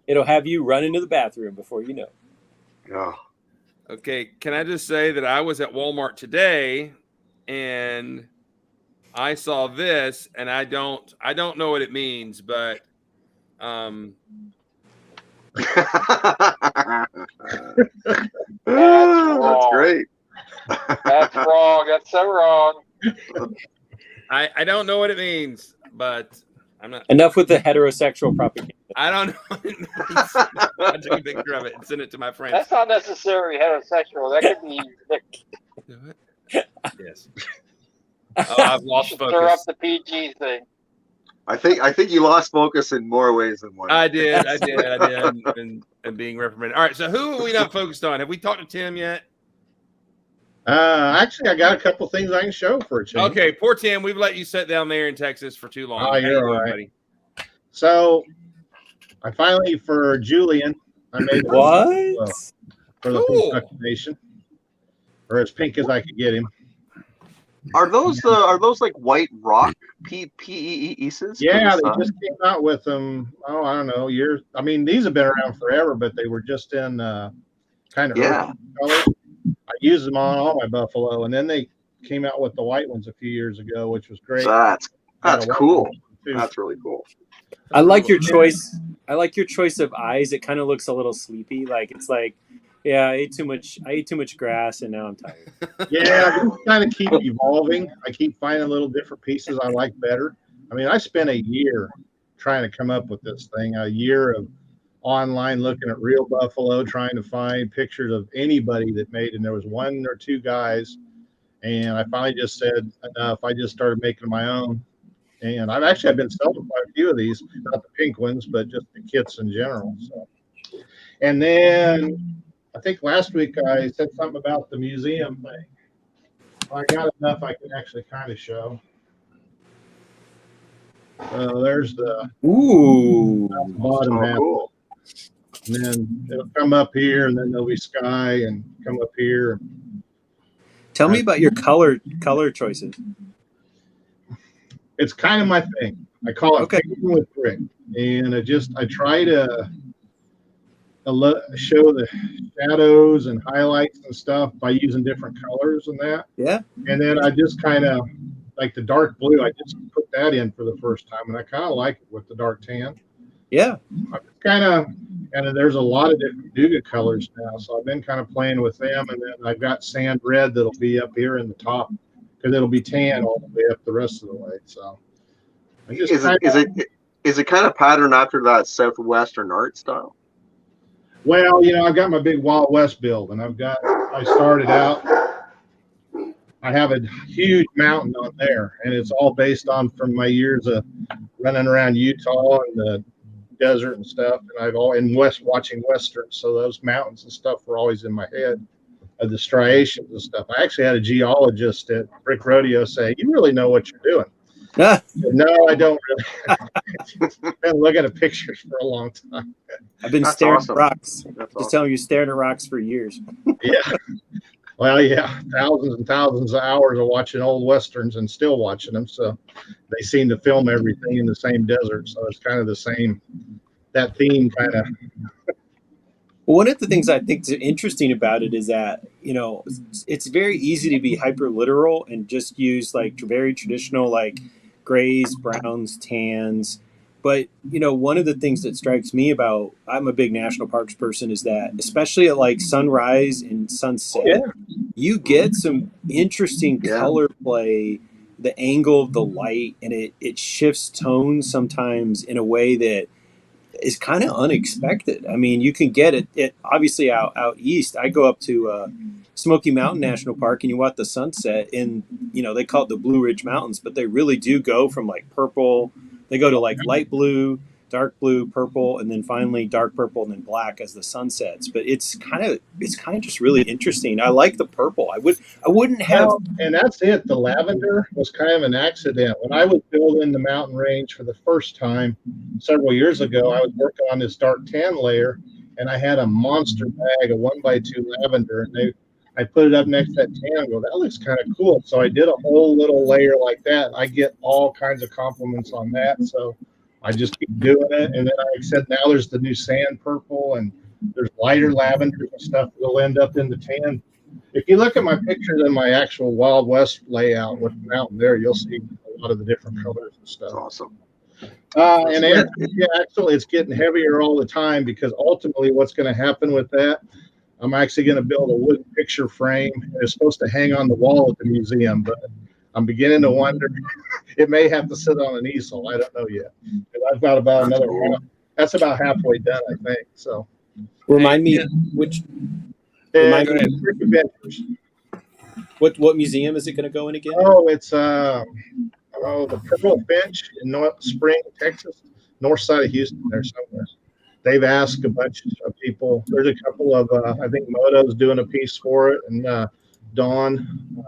It'll have you run into the bathroom before you know. Yeah. Okay, can I just say that I was at Walmart today and I saw this, and I don't know what it means, but That's great. That's wrong. That's so wrong. I don't know what it means, but I'm not. Enough with the heterosexual propaganda. I don't know what it means. I took a picture of it and sent it to my friends. That's not necessarily heterosexual. That could be. Yes. Oh, I've lost focus. Stir up the PG thing. I think you lost focus in more ways than one. I did. And being reprimanded. All right. So who are we not focused on? Have we talked to Tim yet? Actually, I got a couple things I can show for a change. Okay, poor Tim. We've let you sit down there in Texas for too long. Oh, you're all right. Buddy? So, I finally, for Julian, I made what for the Pink Nation, or as pink as I could get him. Are those like white rock pieces? Yeah, they just came out with them. Oh, I don't know, years. I mean, these have been around forever, but they were just in kind of color. I used them on all my buffalo, and then they came out with the white ones a few years ago, which was great. That's cool. That's really cool. I like your choice. I like your choice of eyes. It kind of looks a little sleepy. Like it's like, yeah, I ate too much grass, and now I'm tired. Yeah, I kind of keep evolving. I keep finding little different pieces I like better. I mean, I spent a year trying to come up with this thing. A year of online looking at real buffalo, trying to find pictures of anybody that made it. And there was one or two guys, and I finally just said enough. I just started making my own, and I've been selling quite a few of these, not the pink ones, but just the kits in general. So, and then I think last week I said something about the museum thing. I got enough I can actually kind of show. There's the bottom half. Cool. And then it'll come up here, and then there'll be sky and come up here. Tell me about your color choices. It's kind of my thing. I call it picking with brick, and I try to show the shadows and highlights and stuff by using different colors and that. Yeah. And then I just kind of like the dark blue. I just put that in for the first time, and I kind of like it with the dark tan. Yeah. And there's a lot of different Duga colors now, so I've been kind of playing with them, and then I've got sand red that'll be up here in the top because it'll be tan all the way up the rest of the way. So, is it kind of patterned after that Southwestern art style? Well, I've got my big Wild West build, and I started out. I have a huge mountain on there, and it's all based on from my years of running around Utah and the desert and stuff, and watching westerns, so those mountains and stuff were always in my head of the striations and stuff. I actually had a geologist at Brick Rodeo say, "You really know what you're doing." Said, no, I don't really. I've been looking at pictures for a long time. I've been staring at rocks. Just telling you, staring at rocks for years. Yeah. Well, yeah, thousands and thousands of hours of watching old westerns and still watching them. So they seem to film everything in the same desert. So it's kind of the same, that theme kind of. One of the things I think is interesting about it is that, it's very easy to be hyper literal and just use like very traditional, like grays, browns, tans. But, one of the things that strikes me about, I'm a big national parks person, is that especially at like sunrise and sunset, you get some interesting color play, the angle of the light, and it shifts tones sometimes in a way that is kind of unexpected. I mean, you can get it obviously out east. I go up to Smoky Mountain National Park, and you watch the sunset, and they call it the Blue Ridge Mountains, but they really do go from like purple. They go to like light blue, dark blue, purple, and then finally dark purple, and then black as the sun sets. But it's kind of just really interesting. I like the purple. I wouldn't have. Well, and that's it. The lavender was kind of an accident. When I was building the mountain range for the first time several years ago, I was working on this dark tan layer, and I had a monster bag of 1x2 lavender, and I put it up next to that tan and go, that looks kind of cool. So I did a whole little layer like that. I get all kinds of compliments on that. So I just keep doing it. And then I said, now there's the new sand purple, and there's lighter lavenders and stuff that will end up in the tan. If you look at my pictures in my actual Wild West layout with the mountain there, you'll see a lot of the different colors and stuff. That's awesome. Actually, it's getting heavier all the time, because ultimately what's going to happen with that, I'm actually going to build a wooden picture frame. It's supposed to hang on the wall at the museum, but I'm beginning to wonder. It may have to sit on an easel. I don't know yet. I've got about another one. That's about halfway done, I think. So, remind me which. What museum is it going to go in again? Oh, it's the Purple Finch in North Spring, Texas, north side of Houston, there somewhere. They've asked a bunch of people. There's a couple of, I think Moto's doing a piece for it, and Dawn.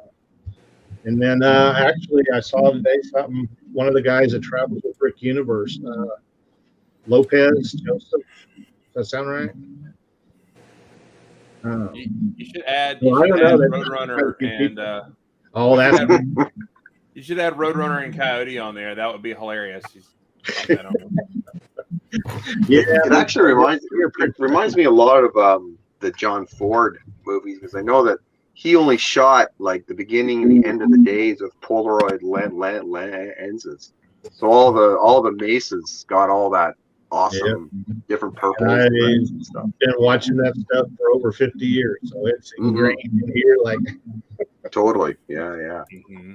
And then actually, I saw today something. One of the guys that travels with Rick Universe, Lopez Joseph. Does that sound right? You should add. Well, I don't know. Roadrunner and. That's. You should add Roadrunner and Coyote on there. That would be hilarious. Yeah, it actually reminds me a lot of the John Ford movies, because I know that he only shot like the beginning and the end of the days with Polaroid lenses. So all the mesas got all that awesome different purples and stuff. Been watching that stuff for over 50 years, so it's ingrained in here. Like totally, yeah. Mm-hmm.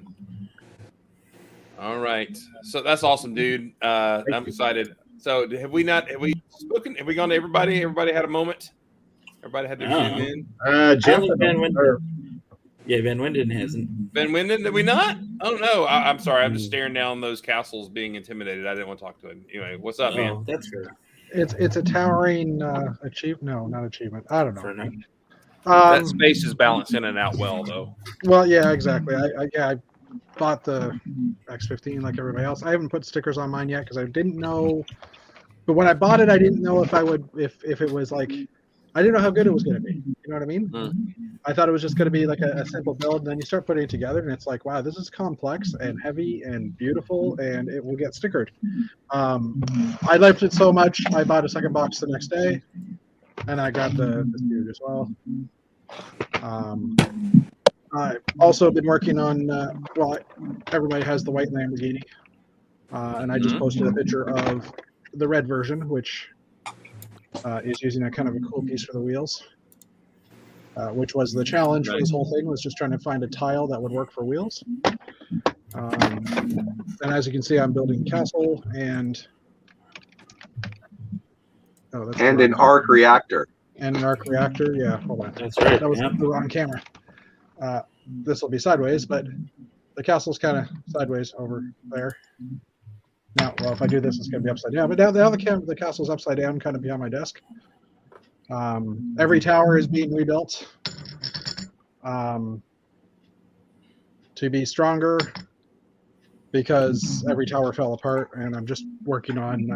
All right, so that's awesome, dude. I'm excited. So have we spoken? Have we gone to everybody? Everybody had a moment. Everybody had to zoom in. Jeff Ben Winden hasn't. Ben Winden, did we not? Oh no, I'm sorry. I'm just staring down those castles, being intimidated. I didn't want to talk to him. Anyway, what's up, man? That's fair. It's a towering achievement. No, not achievement. I don't know. That space is balanced in and out well, though. Well, yeah, exactly. I bought the X15 like everybody else. I haven't put stickers on mine yet because I didn't know. But when I bought it, I didn't know if I would if it was like. I didn't know how good it was going to be. You know what I mean? I thought it was just going to be like a simple build. And then you start putting it together, and it's like, wow, this is complex and heavy and beautiful, and it will get stickered. I liked it so much, I bought a second box the next day, and I got the dude as well. I've also been working on, everybody has the white Lamborghini, and I just posted a picture of the red version, which is using a kind of a cool piece for the wheels, which was the challenge for this whole thing, was just trying to find a tile that would work for wheels. And as you can see, I'm building a castle and an arc reactor. And an arc reactor, yeah. Hold on. That's right. That was on camera. This will be sideways, but the castle's kind of sideways over there. Now, well, if I do this, it's going to be upside down. But now the castle's upside down, kind of behind my desk. Every tower is being rebuilt to be stronger, because every tower fell apart, and I'm just working on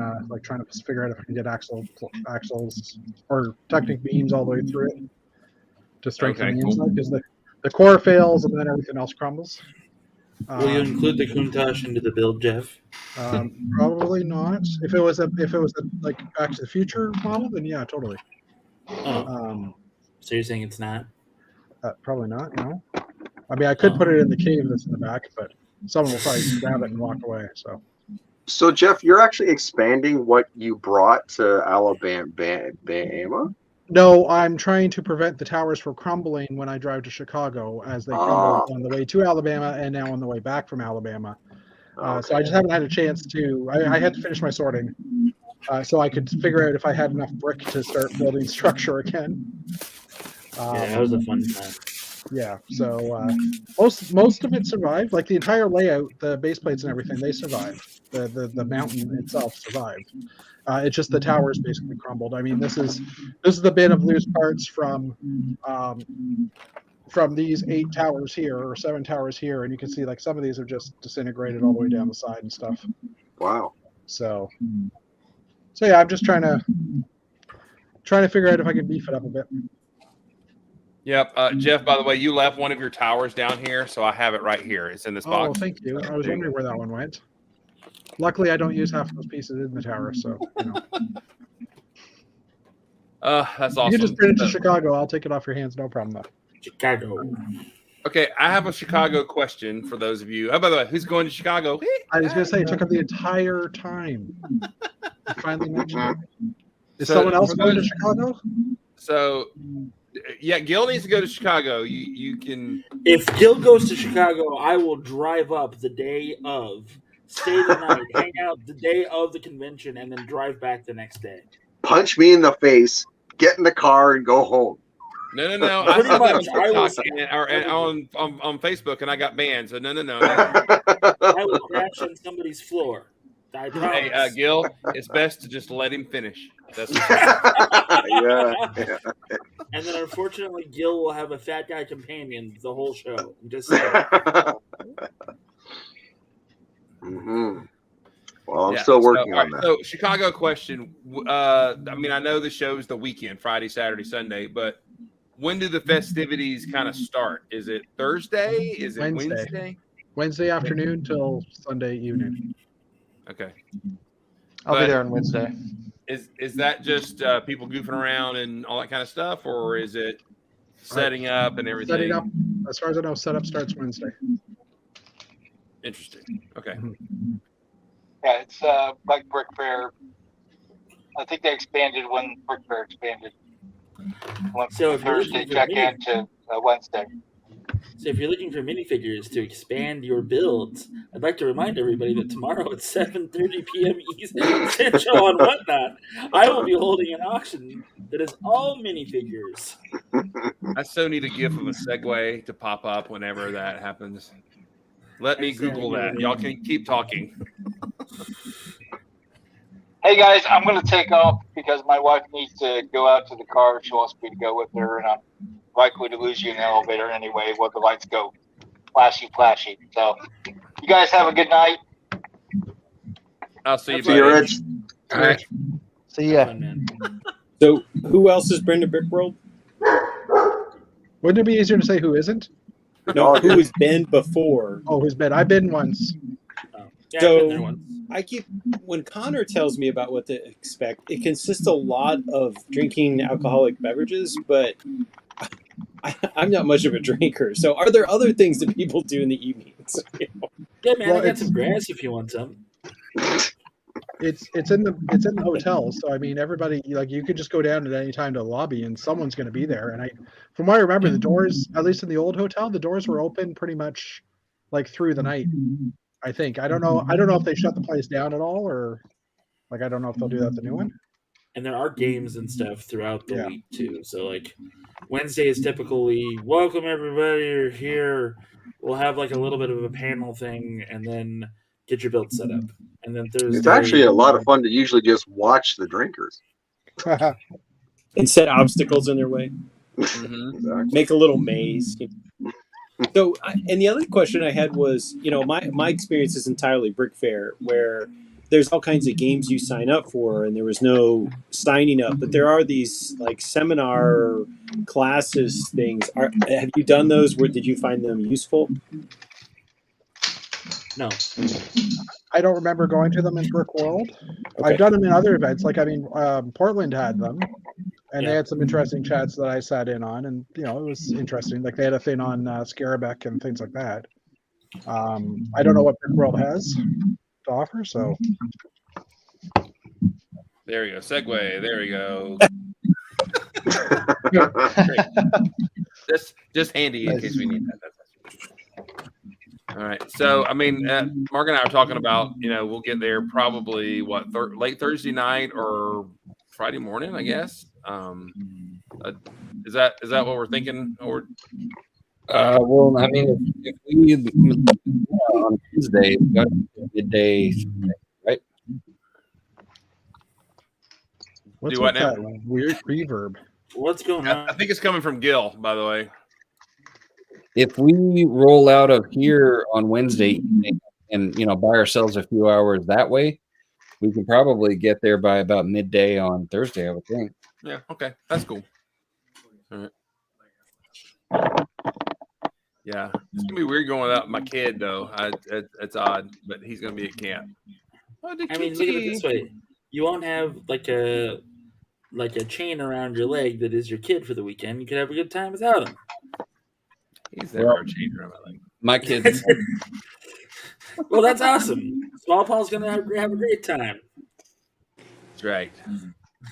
trying to figure out if I can get axles or technic beams all the way through it to strengthen the inside, because the core fails, and then everything else crumbles. Will you include the Countach into the build, Jeff? Probably not. If it was a like Back to the Future model, then yeah, totally. Oh. So you're saying it's not? Probably not. No. I mean, I could put it in the cave that's in the back, but someone will probably grab it and walk away. So Jeff, you're actually expanding what you brought to Alabama? No, I'm trying to prevent the towers from crumbling when I drive to Chicago, as they crumbled on the way to Alabama and now on the way back from Alabama. So I just haven't had a chance to. I had to finish my sorting, so I could figure out if I had enough brick to start building structure again. Yeah, that was a fun time. Yeah, so most of it survived. Like the entire layout, the base plates and everything, they survived. The mountain itself survived. It's just the towers basically crumbled. I mean, this is the bit of loose parts from these 8 towers here or 7 towers here, and you can see like some of these have just disintegrated all the way down the side and stuff. Wow. So yeah, I'm just trying to figure out if I can beef it up a bit. Yep. Jeff, by the way, you left one of your towers down here, so I have it right here. It's in this box. Oh, thank you. I was wondering where that one went. Luckily, I don't use half of those pieces in the tower, so you know. That's awesome. You can just bring it to Chicago. I'll take it off your hands, no problem. Though. Chicago. Okay, I have a Chicago question for those of you. Oh, by the way, who's going to Chicago? I was going to say it took up the entire time. I finally mentioned it. Is So, someone else for going to those- Chicago? So, yeah, Gil needs to go to Chicago. You can. If Gil goes to Chicago, I will drive up the day of, stay the night, hang out the day of the convention, and then drive back the next day. Punch me in the face, get in the car, and go home. No. I Pretty said that much, on I will- TikTok and on Facebook, and I got banned. So no. I will crash on somebody's floor. I promise. Hey, Gil, it's best to just let him finish. That's yeah. And then, unfortunately, Gil will have a fat guy companion the whole show. Just Mm-hmm. Well, I'm Yeah, still working so, on that. So, Chicago question. I mean, I know the show's the weekend, Friday, Saturday, Sunday, but when do the festivities kind of start? Is it Thursday? Is it Wednesday? Wednesday afternoon till Sunday evening. Okay. I'll be there on Wednesday. Is that just people goofing around and all that kind of stuff, or is it setting up and everything? Setting up, as far as I know, setup starts Wednesday. Interesting. Okay. Yeah, it's like Brick Fair. I think they expanded when Brick Fair expanded. Went So from if you're Thursday looking for check-in to Wednesday. So if you're looking for minifigures to expand your builds, I'd like to remind everybody that tomorrow at 7:30 p.m. Eastern Central on Whatnot, I will be holding an auction that is all minifigures. I so need a gif of a segue to pop up whenever that happens. Let me Google that. Y'all can keep talking. Hey guys, I'm going to take off because my wife needs to go out to the car. She wants me to go with her, and I'm likely to lose you in the elevator anyway while the lights go flashy. So, you guys have a good night. I'll see you, See you, buddy. Rich. All right. See ya. Fun, man. So, who else is Brenda Brickworld? Wouldn't it be easier to say who isn't? No, Oh, who yeah. has been before? Oh, who's been? I've been once. Yeah, So- I've been there once. I keep when Connor tells me about what to expect, it consists a lot of drinking alcoholic beverages, but I'm not much of a drinker. So, are there other things that people do in the evenings? Yeah, man, Well, I got it's- some grass if you want some. It's in the hotel, so I mean everybody, like, you could just go down at any time to the lobby and someone's going to be there. And from what I remember, the doors, at least in the old hotel, the doors were open pretty much like through the night. I think. I don't know if they shut the place down at all, or like I don't know if they'll do that at the new one. And there are games and stuff throughout the Yeah. week too. So like Wednesday is typically welcome everybody, you're here. We'll have like a little bit of a panel thing and then get your build set up. And then Thursday It's actually a lot of fun to usually just watch the drinkers. And set obstacles in their way. Mhm. Exactly. Make a little maze. So, and the other question I had was, my experience is entirely Brick Fair, where there's all kinds of games you sign up for, and there was no signing up. But there are these like seminar classes things. Have you done those? Did you find them useful? No. I don't remember going to them in Brick World. Okay. I've done them in other events. Like, I mean, Portland had them, and Yeah. they had some interesting chats that I sat in on, and it was interesting. Like, they had a thing on Scarabek and things like that. I don't know what Brick World has to offer, so. There you go. Segue. There we go. just handy in case we need that. All right. So, I mean, Mark and I are talking about, we'll get there probably late Thursday night or Friday morning, I guess. Is that what we're thinking? Or well, I mean, if we on Tuesday, we got midday, right? What's Do what with now? that weird reverb? What's going on? I think it's coming from Gil, by the way. If we roll out of here on Wednesday evening and buy ourselves a few hours that way, we can probably get there by about midday on Thursday, I would think. Yeah, okay. That's cool. All right. Yeah. It's gonna be weird going without my kid though. It's odd, but he's gonna be at camp. I mean, look at it this way. You won't have like a chain around your leg that is your kid for the weekend. You could have a good time without him. He's never a chain around my leg. My kids. Well, that's awesome. Small Paul's gonna have a great time. That's right.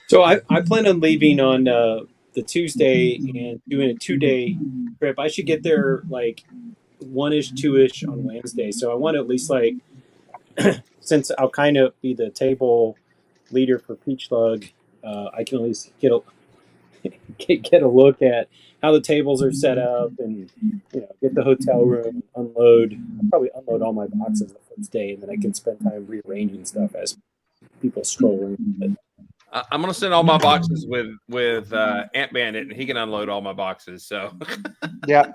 So I plan on leaving on the Tuesday and doing a 2-day trip. I should get there like 1-ish, 2-ish on Wednesday. So I want to at least like, since I'll kind of be the table leader for Peach Lug, I can at least get a look at how the tables are set up and get the hotel room, unload. I'll probably unload all my boxes the first day, and then I can spend time rearranging stuff as people stroll in. I'm gonna send all my boxes with Ant Bandit, and he can unload all my boxes. So, yeah.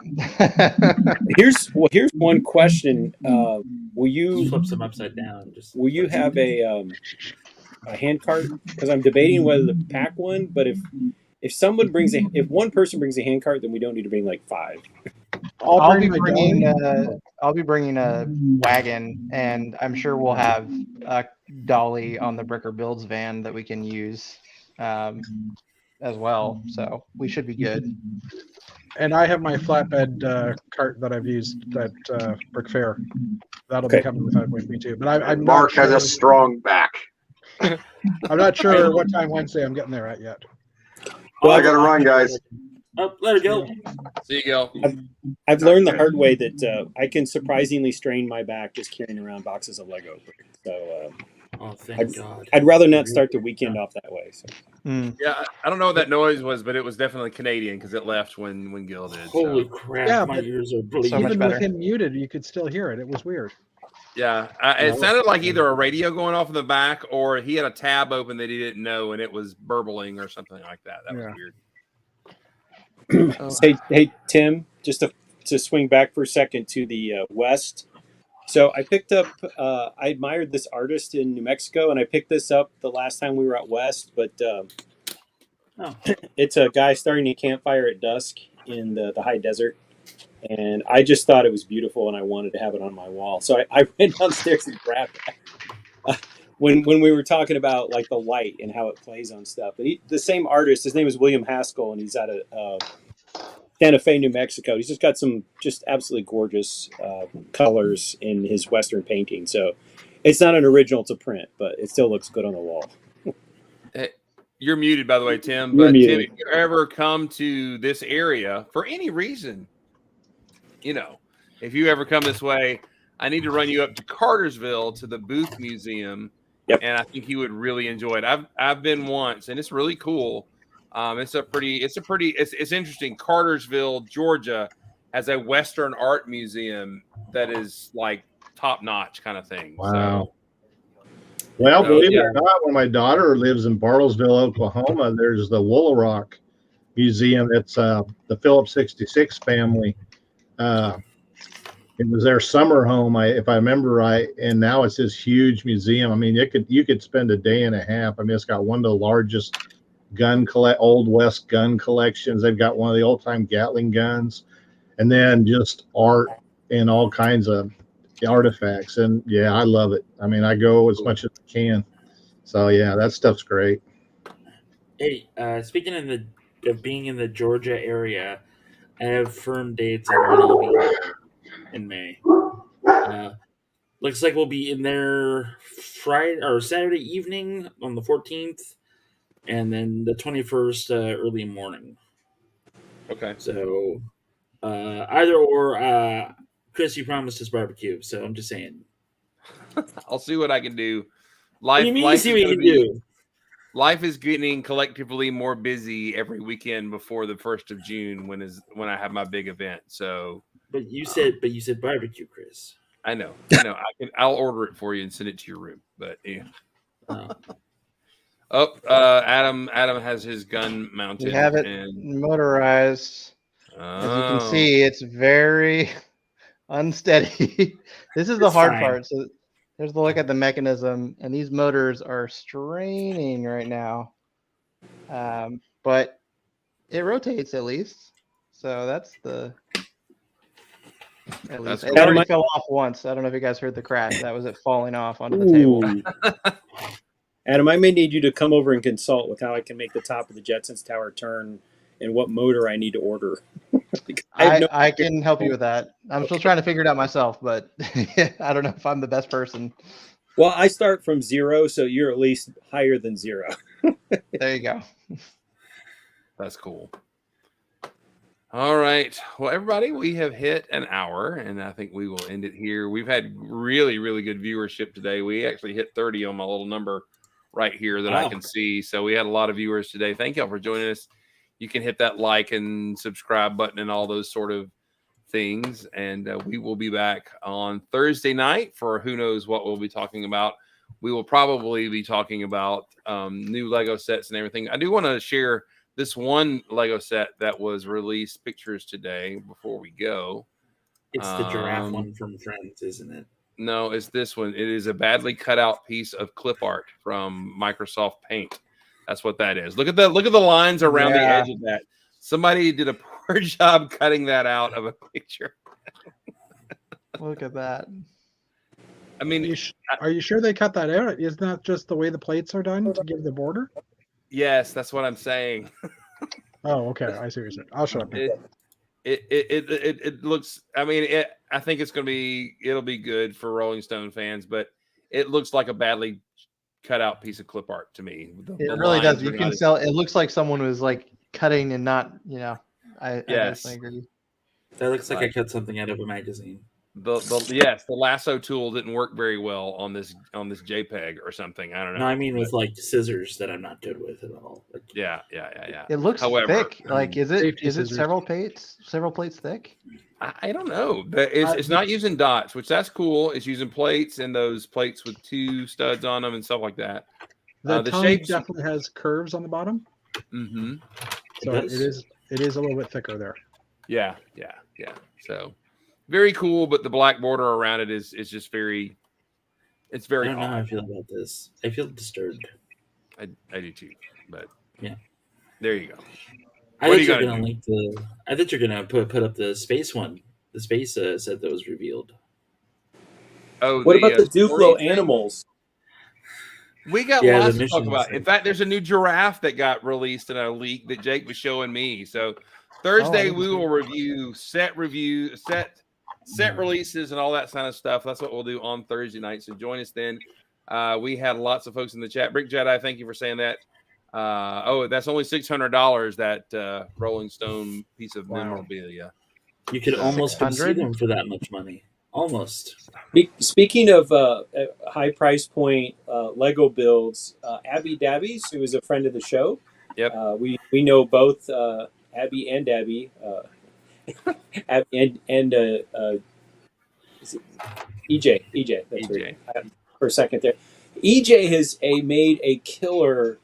Here's one question: will you flip them upside down? Will you have a hand cart? Because I'm debating whether to pack one, but if one person brings a hand cart, then we don't need to bring like 5. I'll be bringing a wagon, and I'm sure we'll have a dolly on the Bricker Builds van that we can use as well. So we should be good. And I have my flatbed cart that I've used at Brick Fair. That'll be coming with me too. But I'm Mark not has a strong back. I'm not sure what time Wednesday I'm getting there at yet. Well, I got to run, guys. Oh, let her go. See you, Gil. I've learned the hard way that I can surprisingly strain my back just carrying around boxes of Lego bricks. So thank God. I'd rather not start the weekend off that way. So. Yeah, I don't know what that noise was, but it was definitely Canadian because it left when Gil did. Holy crap! Yeah, my ears are bleeding. So even with him muted, you could still hear it. It was weird. Yeah, it sounded like either a radio going off in the back or he had a tab open that he didn't know and it was burbling or something like that. That was weird. Hey, Tim, just to swing back for a second to the west. So I picked up, I admired this artist in New Mexico, and I picked this up the last time we were out west, but it's a guy starting a campfire at dusk in the high desert. And I just thought it was beautiful, and I wanted to have it on my wall. So I went downstairs and grabbed it. When we were talking about like the light and how it plays on stuff. But the same artist, his name is William Haskell, and he's out of Santa Fe, New Mexico. He's just got some just absolutely gorgeous colors in his Western painting. So it's not an original to print, but it still looks good on the wall. You're muted, by the way, Tim. You're But muted. Tim, if you ever come to this area for any reason, if you ever come this way, I need to run you up to Cartersville to the Booth Museum. Yep. And I think you would really enjoy it. I've been once, and it's really cool. It's interesting. Cartersville, Georgia, has a Western art museum that is like top notch kind of thing. Wow. Well, believe it or not, when my daughter lives in Bartlesville, Oklahoma, there's the Willow Rock Museum. It's the Phillips 66 family It was their summer home, if I remember right, and now it's this huge museum. I mean, you could spend a day and a half. I mean, it's got one of the largest Old West gun collections. They've got one of the old time Gatling guns, and then just art and all kinds of artifacts. And yeah, I love it. I mean, I go as much as I can. So yeah, that stuff's great. Hey, speaking of being in the Georgia area, I have firm dates on when I'll be there in May. Looks like we'll be in there Friday or Saturday evening on the 14th, and then the 21st early morning. Okay. So either or, Chris, you promised us barbecue, so I'm just saying. I'll see what I can do. What do you mean see what you can do? Life is getting collectively more busy every weekend before the 1st of June when I have my big event. So, but you said barbecue, Chris. I know. I'll order it for you and send it to your room. But yeah. Adam has his gun mounted. We have it motorized. As you can see, it's very unsteady. This is the hard part. So there's the look at the mechanism, and these motors are straining right now. But it rotates at least. So that's the at least. It already fell off once. I don't know if you guys heard the crash. That was it falling off onto the table. Adam, I may need you to come over and consult with how I can make the top of the Jetsons Tower turn and what motor I need to order. I can help you with that. I'm still trying to figure it out myself, but I don't know if I'm the best person. Well, I start from 0, so you're at least higher than 0. There you go. That's cool. All right. Well, everybody, we have hit an hour, and I think we will end it here. We've had really, really good viewership today. We actually hit 30 on my little number right here that I can see. So we had a lot of viewers today. Thank y'all for joining us. You can hit that like and subscribe button and all those sort of things. And we will be back on Thursday night for who knows what we'll be talking about. We will probably be talking about new Lego sets and everything. I do want to share this one Lego set that was released pictures today before we go. It's the giraffe one from Friends, isn't it? No, it's this one. It is a badly cut out piece of clip art from Microsoft Paint. That's what that is. Look at the lines around the edge of that. Somebody did a poor job cutting that out of a picture. Look at that. I mean, are you sure they cut that out? Isn't that just the way the plates are done to give the border? Yes, that's what I'm saying. Oh, okay. I see what you're saying. I'll shut up. It looks. I mean, I think it'll be good for Rolling Stone fans, but it looks like a badly cut out piece of clip art to me. It really does. You can tell. It looks like someone was like cutting and not. I agree. That looks like I cut something out of a magazine. The lasso tool didn't work very well on this JPEG or something. I don't know. No, I mean with like scissors that I'm not good with at all. Like, yeah. It looks thick. Like is it several plates thick? I don't know. But it's not using dots, which that's cool. It's using plates and those plates with 2 studs on them and stuff like that. The shape definitely has curves on the bottom. Mm-hmm. So it is a little bit thicker there. Yeah. So very cool, but the black border around it is just very. It's very. I don't know how I feel about this. I feel disturbed. I do too, but yeah. There you go. I thought you're gonna put up the space one, the space set that was revealed. Oh, what about the Duplo animals? We got lots to talk about. In fact, there's a new giraffe that got released in a leak that Jake was showing me. So Thursday we will review set releases and all that kind of stuff. That's what we'll do on Thursday night. So join us then. We had lots of folks in the chat. Brick Jedi, thank you for saying that. That's only $600, that Rolling Stone piece of memorabilia. You could almost see them for that much money. Almost. Speaking of high price point Lego builds, Abby Dabbies, who is a friend of the show. Yep. We know both Abby and Dabby. Abby and EJ. That's EJ. Right. For a second there. EJ has made a killer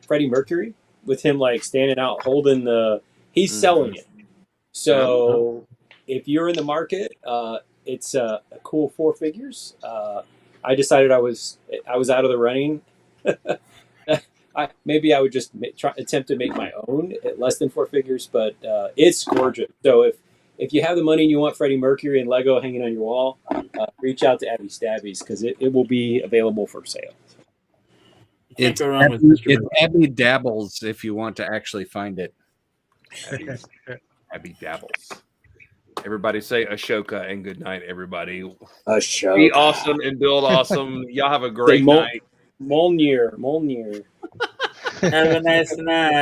Freddie Mercury with him like standing out holding he's selling it. So if you're in the market, it's a cool 4 figures. I decided I was out of the running. Maybe I would just attempt to make my own at less than 4 figures, but it's gorgeous. So if you have the money and you want Freddie Mercury and Lego hanging on your wall, reach out to Abby Stabbies because it will be available for sale. Can't go wrong with Mr. It's Mercury. Abby Dabbles if you want to actually find it. Abby Dabbles. Everybody say Ashoka and good night, everybody. Ashoka. Be awesome and build awesome. Y'all have a great night. Molnir. Have a nice night.